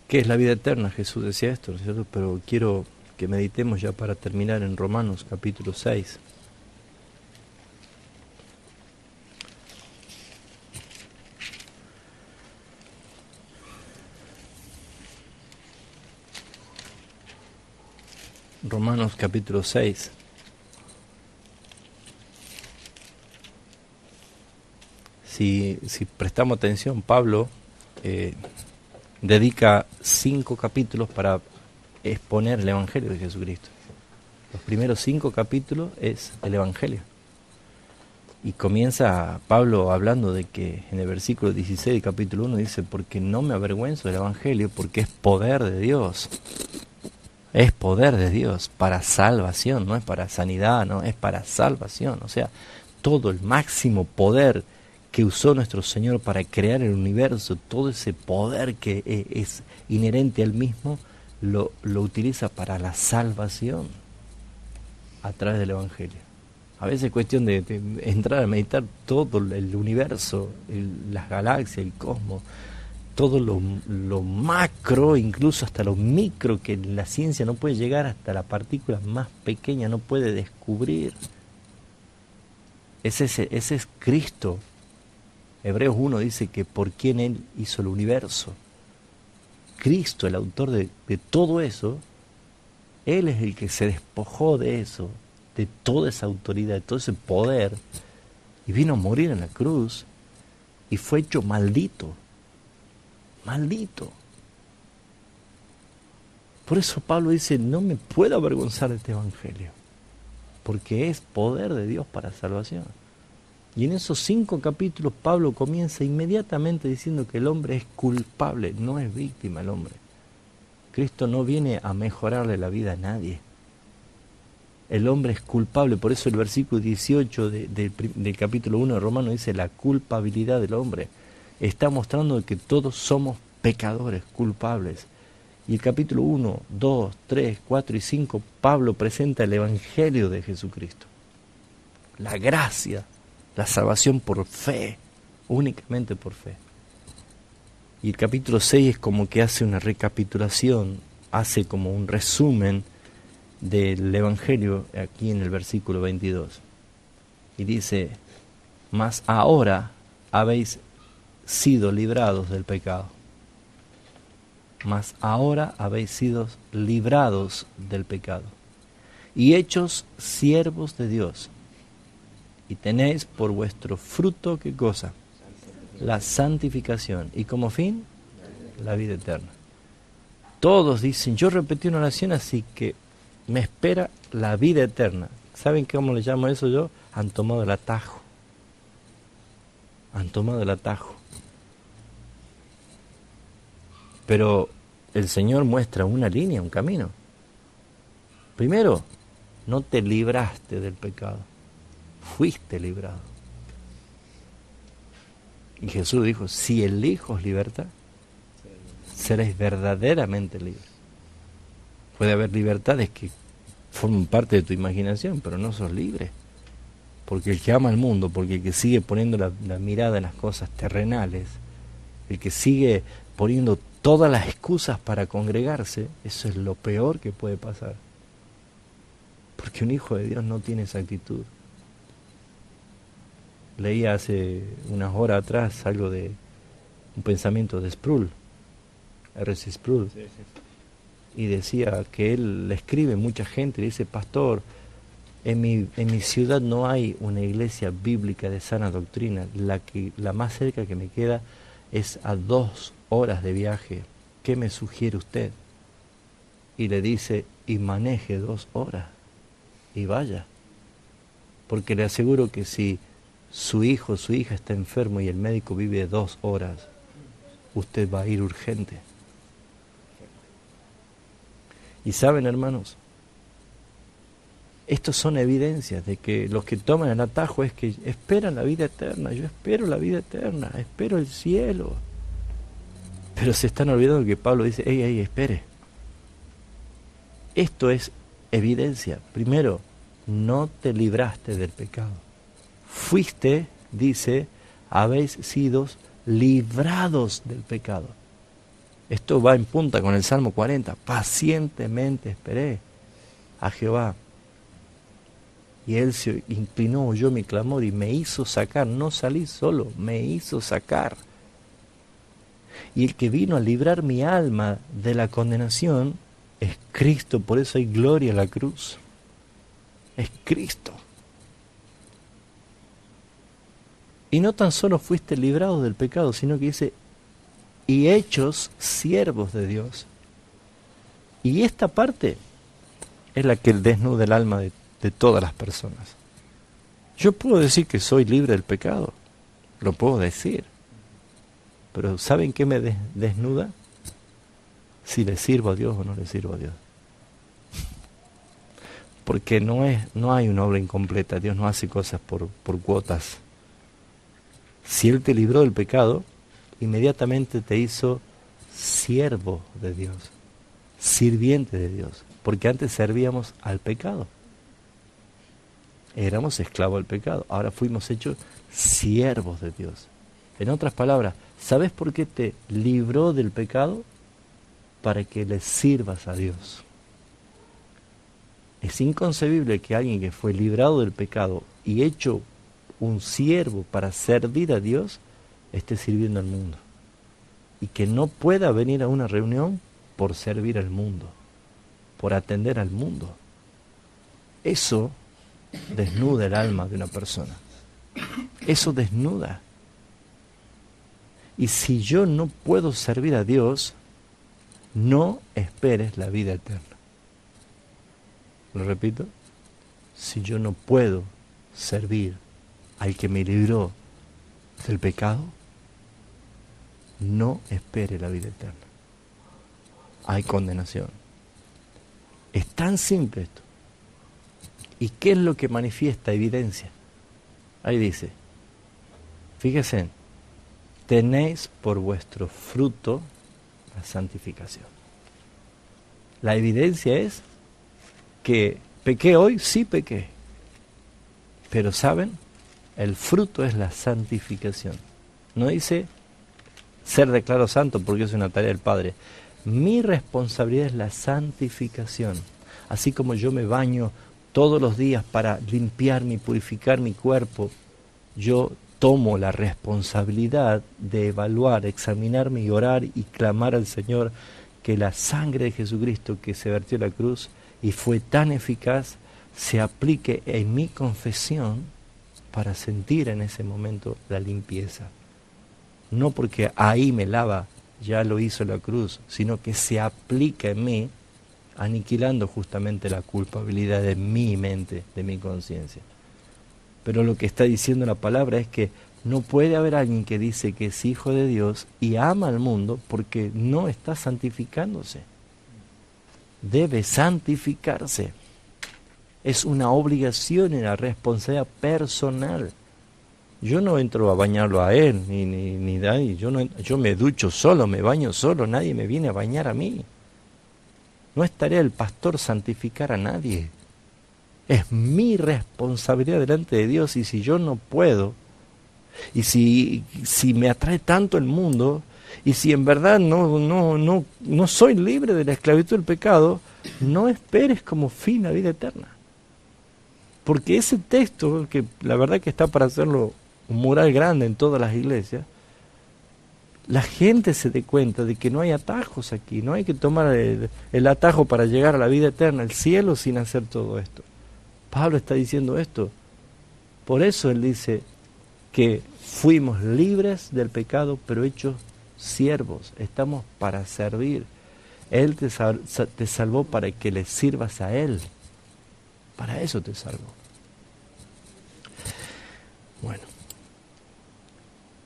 ¿Qué es la vida eterna? Jesús decía esto, ¿no es cierto? Pero quiero que meditemos ya para terminar en Romanos capítulo 6. Romanos capítulo 6. Si prestamos atención, Pablo dedica 5 capítulos para exponer el Evangelio de Jesucristo. Los primeros 5 capítulos es el Evangelio. Y comienza Pablo hablando de que en el versículo 16 del capítulo 1 dice, porque no me avergüenzo del Evangelio, porque es poder de Dios. Es poder de Dios para salvación, no es para sanidad, no, es para salvación. O sea, todo el máximo poder que usó nuestro Señor para crear el universo, todo ese poder que es inherente al mismo, lo utiliza para la salvación a través del Evangelio. A veces es cuestión de entrar a meditar todo el universo, las galaxias, el cosmos, todo lo macro, incluso hasta lo micro, que la ciencia no puede llegar, hasta la partícula más pequeña no puede descubrir. Ese es Cristo. Hebreos 1 dice que por quien Él hizo el universo. Cristo, el autor de todo eso, Él es el que se despojó de eso, de toda esa autoridad, de todo ese poder, y vino a morir en la cruz, y fue hecho maldito. Maldito. Por eso Pablo dice, no me puedo avergonzar de este Evangelio, porque es poder de Dios para salvación. Y en esos 5 capítulos Pablo comienza inmediatamente diciendo que el hombre es culpable, no es víctima el hombre. Cristo no viene a mejorarle la vida a nadie. El hombre es culpable, por eso el versículo 18 del capítulo 1 de Romanos dice la culpabilidad del hombre. Está mostrando que todos somos pecadores, culpables. Y el capítulo 1, 2, 3, 4 y 5, Pablo presenta el Evangelio de Jesucristo. La gracia, la salvación por fe, únicamente por fe. Y el capítulo 6 es como que hace una recapitulación, hace como un resumen del Evangelio aquí en el versículo 22. Y dice, mas ahora habéis sido librados del pecado. Mas ahora habéis sido librados del pecado y hechos siervos de Dios. Y tenéis por vuestro fruto, ¿qué cosa? La santificación. Y como fin, la vida eterna. Todos dicen, yo repetí una oración así que me espera la vida eterna. ¿Saben cómo le llamo eso yo? Han tomado el atajo. Han tomado el atajo. Pero el Señor muestra una línea, un camino. Primero, no te libraste del pecado. Fuiste librado. Y Jesús dijo, si el Hijo os liberta, seréis verdaderamente libres. Puede haber libertades que forman parte de tu imaginación, pero no sos libre. Porque el que ama al mundo, porque el que sigue poniendo la mirada en las cosas terrenales, el que sigue poniendo todas las excusas para congregarse, eso es lo peor que puede pasar. Porque un hijo de Dios no tiene esa actitud. Leía hace unas horas atrás algo de un pensamiento de Sproul, R.C. Sproul, sí. Y decía que él le escribe mucha gente, le dice, pastor, en mi ciudad no hay una iglesia bíblica de sana doctrina, la más cerca que me queda es a 2 horas de viaje. ¿Qué me sugiere usted? Y le dice, y maneje 2 horas y vaya, porque le aseguro que si su hijo o su hija está enfermo y el médico vive 2 horas, usted va a ir urgente. Y saben, hermanos, estos son evidencias de que los que toman el atajo es que esperan la vida eterna. Yo espero la vida eterna, espero el cielo. Pero se están olvidando que Pablo dice, ey, espere. Esto es evidencia. Primero, no te libraste del pecado. Fuiste, dice, habéis sido librados del pecado. Esto va en punta con el Salmo 40. Pacientemente esperé a Jehová. Y Él se inclinó, oyó mi clamor y me hizo sacar. No salí solo, me hizo sacar. Y el que vino a librar mi alma de la condenación Es Cristo, por eso hay gloria en la cruz. Es Cristo. Y no tan solo fuiste librados del pecado, sino que dice, y hechos siervos de Dios. Y esta parte es la que desnuda el alma de todas las personas. Yo puedo decir que soy libre del pecado, lo puedo decir, pero ¿saben qué me desnuda? Si le sirvo a Dios o no le sirvo a Dios. Porque no hay una obra incompleta, Dios no hace cosas por cuotas. Si Él te libró del pecado, inmediatamente te hizo siervo de Dios, sirviente de Dios, porque antes servíamos al pecado. Éramos esclavos del pecado, ahora fuimos hechos siervos de Dios. En otras palabras, ¿sabes por qué te libró del pecado? Para que le sirvas a Dios. Es inconcebible que alguien que fue librado del pecado y hecho un siervo para servir a Dios, esté sirviendo al mundo. Y que no pueda venir a una reunión por servir al mundo, por atender al mundo. Eso desnuda el alma de una persona. Eso desnuda. Y si yo no puedo servir a Dios, no esperes la vida eterna. Lo repito, si yo no puedo servir al que me libró del pecado, no espere la vida eterna. Hay condenación. Es tan simple esto. ¿Y qué es lo que manifiesta evidencia? Ahí dice, fíjense, tenéis por vuestro fruto la santificación. La evidencia es que pequé hoy, sí pequé. Pero ¿saben? El fruto es la santificación. No dice ser declarado santo porque es una tarea del Padre. Mi responsabilidad es la santificación. Así como yo me baño todos los días para limpiarme y purificar mi cuerpo, yo tomo la responsabilidad de evaluar, examinarme y orar y clamar al Señor que la sangre de Jesucristo que se vertió en la cruz y fue tan eficaz, se aplique en mi confesión para sentir en ese momento la limpieza. No porque ahí me lava, ya lo hizo la cruz, sino que se aplica en mí, aniquilando justamente la culpabilidad de mi mente, de mi conciencia. Pero lo que está diciendo la palabra es que no puede haber alguien que dice que es hijo de Dios y ama al mundo porque no está santificándose. Debe santificarse. Es una obligación y una responsabilidad personal. Yo no entro a bañarlo a él, ni nadie. Yo me ducho solo, me baño solo, nadie me viene a bañar a mí. No es tarea del pastor santificar a nadie. Es mi responsabilidad delante de Dios, y si yo no puedo, y si me atrae tanto el mundo, y si en verdad no soy libre de la esclavitud del pecado, no esperes como fin la vida eterna. Porque ese texto, que la verdad que está para hacerlo un mural grande en todas las iglesias, la gente se dé cuenta de que no hay atajos aquí, no hay que tomar el atajo para llegar a la vida eterna, el cielo, sin hacer todo esto. Pablo está diciendo esto. Por eso él dice que fuimos libres del pecado, pero hechos siervos. Estamos para servir. Él te salvó para que le sirvas a Él. Para eso te salvó. Bueno,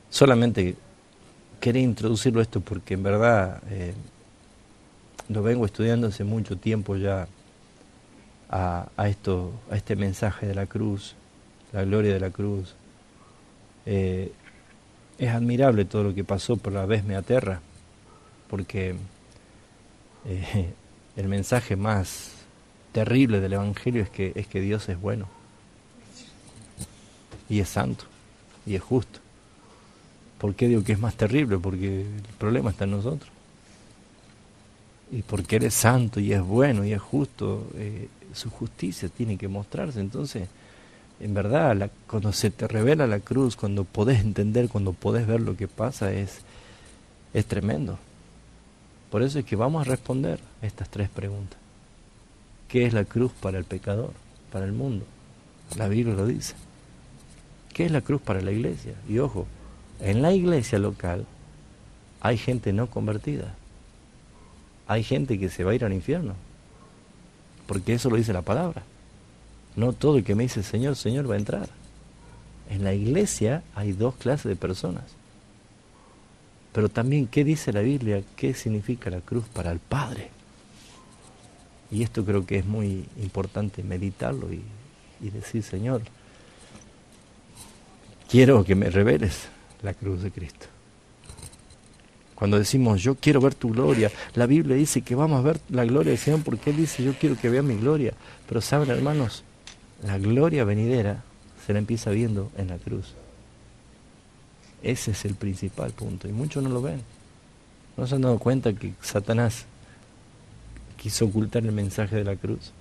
solamente quería introducirlo esto porque en verdad lo vengo estudiando hace mucho tiempo ya a este mensaje de la cruz, la gloria de la cruz. Es admirable todo lo que pasó, pero a la vez me aterra, porque el mensaje más terrible del Evangelio es que Dios es bueno, y es santo, y es justo. ¿Por qué digo que es más terrible? Porque el problema está en nosotros. Y porque Él es santo, y es bueno, y es justo, su justicia tiene que mostrarse. Entonces, en verdad, cuando se te revela la cruz, cuando podés entender, cuando podés ver lo que pasa, es tremendo. Por eso es que vamos a responder estas 3 preguntas. ¿Qué es la cruz para el pecador, para el mundo? La Biblia lo dice. ¿Qué es la cruz para la iglesia? Y ojo, en la iglesia local hay gente no convertida. Hay gente que se va a ir al infierno. Porque eso lo dice la palabra. No todo el que me dice Señor, Señor va a entrar. En la iglesia hay 2 clases de personas. Pero también, ¿qué dice la Biblia? ¿Qué significa la cruz para el Padre? Y esto creo que es muy importante meditarlo y decir, Señor, quiero que me reveles la cruz de Cristo. Cuando decimos, yo quiero ver tu gloria, la Biblia dice que vamos a ver la gloria del Señor porque Él dice, yo quiero que vean mi gloria. Pero saben, hermanos, la gloria venidera se la empieza viendo en la cruz. Ese es el principal punto y muchos no lo ven. ¿No se han dado cuenta que Satanás quiso ocultar el mensaje de la cruz?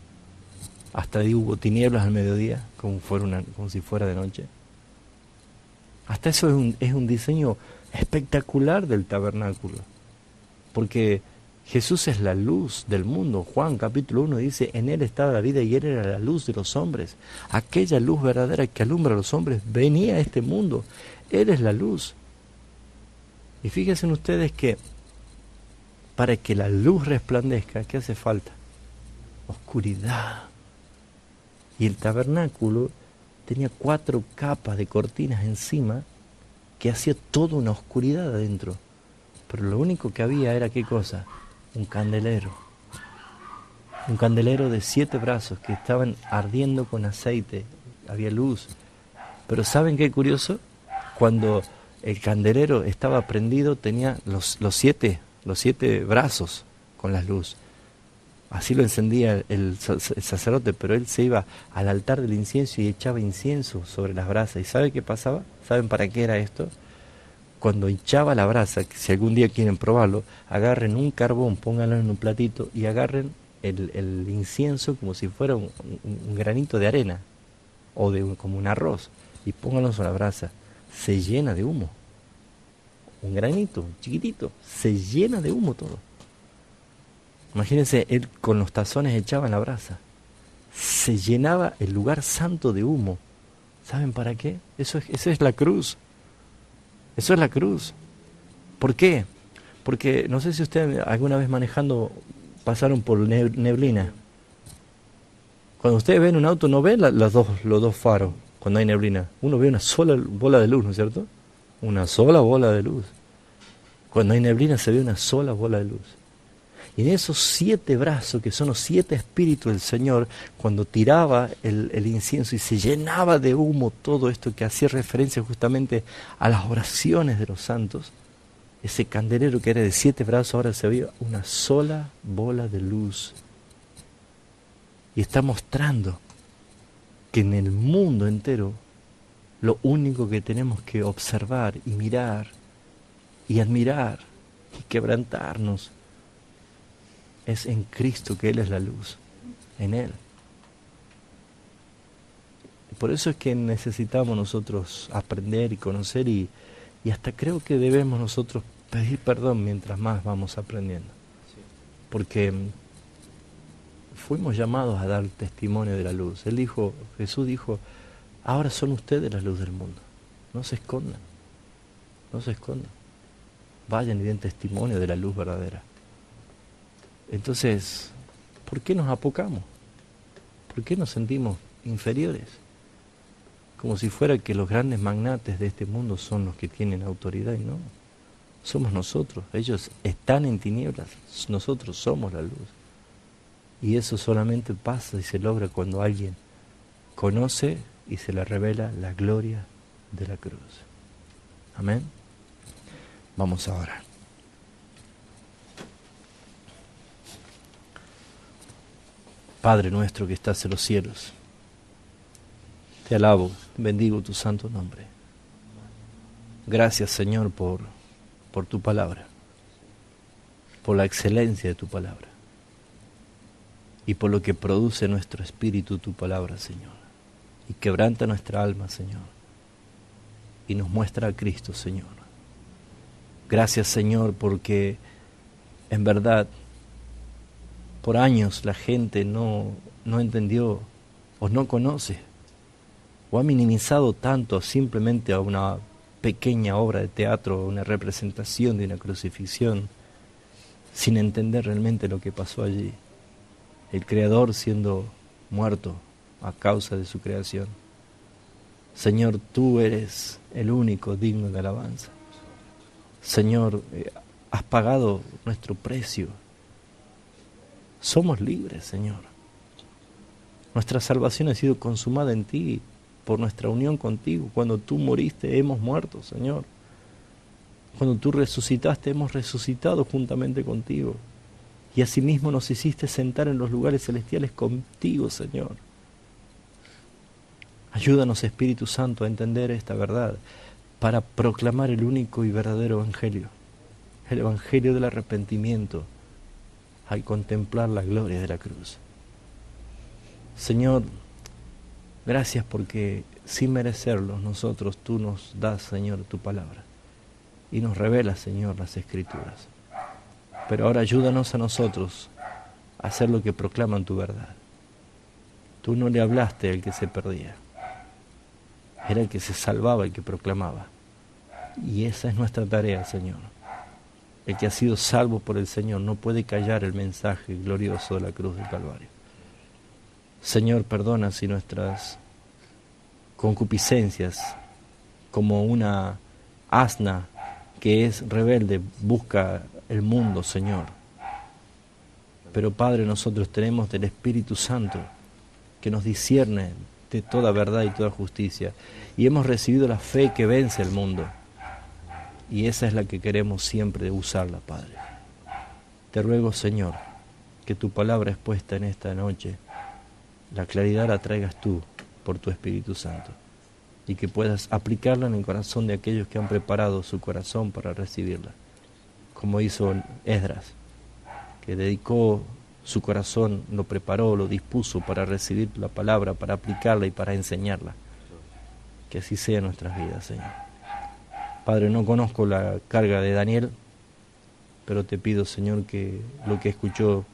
Hasta ahí hubo tinieblas al mediodía, como si fuera de noche. Hasta eso es un diseño espectacular del tabernáculo. Porque Jesús es la luz del mundo. Juan capítulo 1 dice, en Él estaba la vida y Él era la luz de los hombres. Aquella luz verdadera que alumbra a los hombres venía a este mundo. Él es la luz. Y fíjense ustedes que para que la luz resplandezca, ¿qué hace falta? Oscuridad. Y el tabernáculo tenía 4 capas de cortinas encima que hacía toda una oscuridad adentro. Pero lo único que había era, ¿qué cosa? Un candelero. Un candelero de 7 brazos que estaban ardiendo con aceite. Había luz. Pero ¿saben qué curioso? Cuando el candelero estaba prendido tenía los 7 brazos con la luz. Así lo encendía el sacerdote, pero él se iba al altar del incienso y echaba incienso sobre las brasas. ¿Y sabe qué pasaba? ¿Saben para qué era esto? Cuando hinchaba la brasa, que si algún día quieren probarlo, agarren un carbón, pónganlo en un platito y agarren el incienso como si fuera un granito de arena o como un arroz y pónganlo sobre la brasa. Se llena de humo. Un granito chiquitito, se llena de humo todo. Imagínense, él con los tazones echaba en la brasa. Se llenaba el lugar santo de humo. ¿Saben para qué? Eso es la cruz. Eso es la cruz. ¿Por qué? Porque no sé si ustedes alguna vez manejando pasaron por neblina. Cuando ustedes ven un auto no ven los dos faros cuando hay neblina. Uno ve una sola bola de luz, ¿no es cierto? Una sola bola de luz. Cuando hay neblina se ve una sola bola de luz. Y en esos 7 brazos, que son los 7 espíritus del Señor, cuando tiraba el incienso y se llenaba de humo todo esto que hacía referencia justamente a las oraciones de los santos, ese candelero que era de 7 brazos ahora se veía una sola bola de luz. Y está mostrando que en el mundo entero lo único que tenemos que observar y mirar y admirar y quebrantarnos es en Cristo, que Él es la luz, en Él. Y por eso es que necesitamos nosotros aprender y conocer y hasta creo que debemos nosotros pedir perdón mientras más vamos aprendiendo. Porque fuimos llamados a dar testimonio de la luz. Jesús dijo, ahora son ustedes la luz del mundo. No se escondan, no se escondan. Vayan y den testimonio de la luz verdadera. Entonces, ¿por qué nos apocamos? ¿Por qué nos sentimos inferiores? Como si fuera que los grandes magnates de este mundo son los que tienen autoridad y no. Somos nosotros. Ellos están en tinieblas. Nosotros somos la luz. Y eso solamente pasa y se logra cuando alguien conoce y se le revela la gloria de la cruz. Amén. Vamos a orar. Padre nuestro que estás en los cielos, te alabo, bendigo tu santo nombre. Gracias, Señor, por tu palabra, por la excelencia de tu palabra y por lo que produce nuestro espíritu tu palabra, Señor, y quebranta nuestra alma, Señor, y nos muestra a Cristo, Señor. Gracias, Señor, porque En verdad, por años la gente no entendió o no conoce o ha minimizado tanto simplemente a una pequeña obra de teatro, una representación de una crucifixión, sin entender realmente lo que pasó allí. El Creador siendo muerto a causa de su creación. Señor, tú eres el único digno de alabanza. Señor, has pagado nuestro precio. Somos libres, Señor. Nuestra salvación ha sido consumada en ti por nuestra unión contigo. Cuando tú moriste, hemos muerto, Señor. Cuando tú resucitaste, hemos resucitado juntamente contigo. Y asimismo nos hiciste sentar en los lugares celestiales contigo, Señor. Ayúdanos, Espíritu Santo, a entender esta verdad para proclamar el único y verdadero Evangelio, el Evangelio del arrepentimiento, al contemplar la gloria de la cruz. Señor, gracias porque sin merecerlo nosotros tú nos das, Señor, tu palabra y nos revelas, Señor, las Escrituras. Pero ahora ayúdanos a nosotros a hacer lo que proclaman tu verdad. Tú no le hablaste al que se perdía, era el que se salvaba el que proclamaba. Y esa es nuestra tarea, Señor. El que ha sido salvo por el Señor no puede callar el mensaje glorioso de la cruz del Calvario. Señor, perdona si nuestras concupiscencias, como una asna que es rebelde, busca el mundo, Señor. Pero Padre, nosotros tenemos del Espíritu Santo que nos discierne de toda verdad y toda justicia. Y hemos recibido la fe que vence el mundo. Y esa es la que queremos siempre usarla, Padre. Te ruego, Señor, que tu palabra expuesta en esta noche, la claridad la traigas tú por tu Espíritu Santo y que puedas aplicarla en el corazón de aquellos que han preparado su corazón para recibirla, como hizo Esdras, que dedicó su corazón, lo preparó, lo dispuso para recibir la palabra, para aplicarla y para enseñarla. Que así sea en nuestras vidas, Señor. Padre, no conozco la carga de Daniel, pero te pido, Señor, que lo que escuchó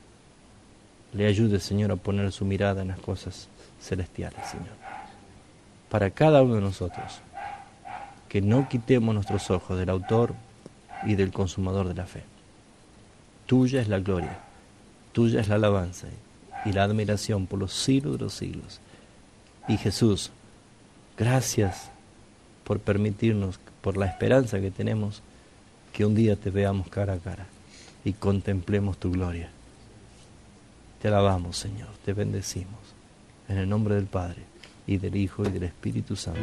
le ayude, Señor, a poner su mirada en las cosas celestiales, Señor. Para cada uno de nosotros, que no quitemos nuestros ojos del autor y del consumador de la fe. Tuya es la gloria, tuya es la alabanza y la admiración por los siglos de los siglos. Y Jesús, gracias por permitirnos, por la esperanza que tenemos, que un día te veamos cara a cara y contemplemos tu gloria. Te alabamos, Señor, te bendecimos, en el nombre del Padre, y del Hijo, y del Espíritu Santo.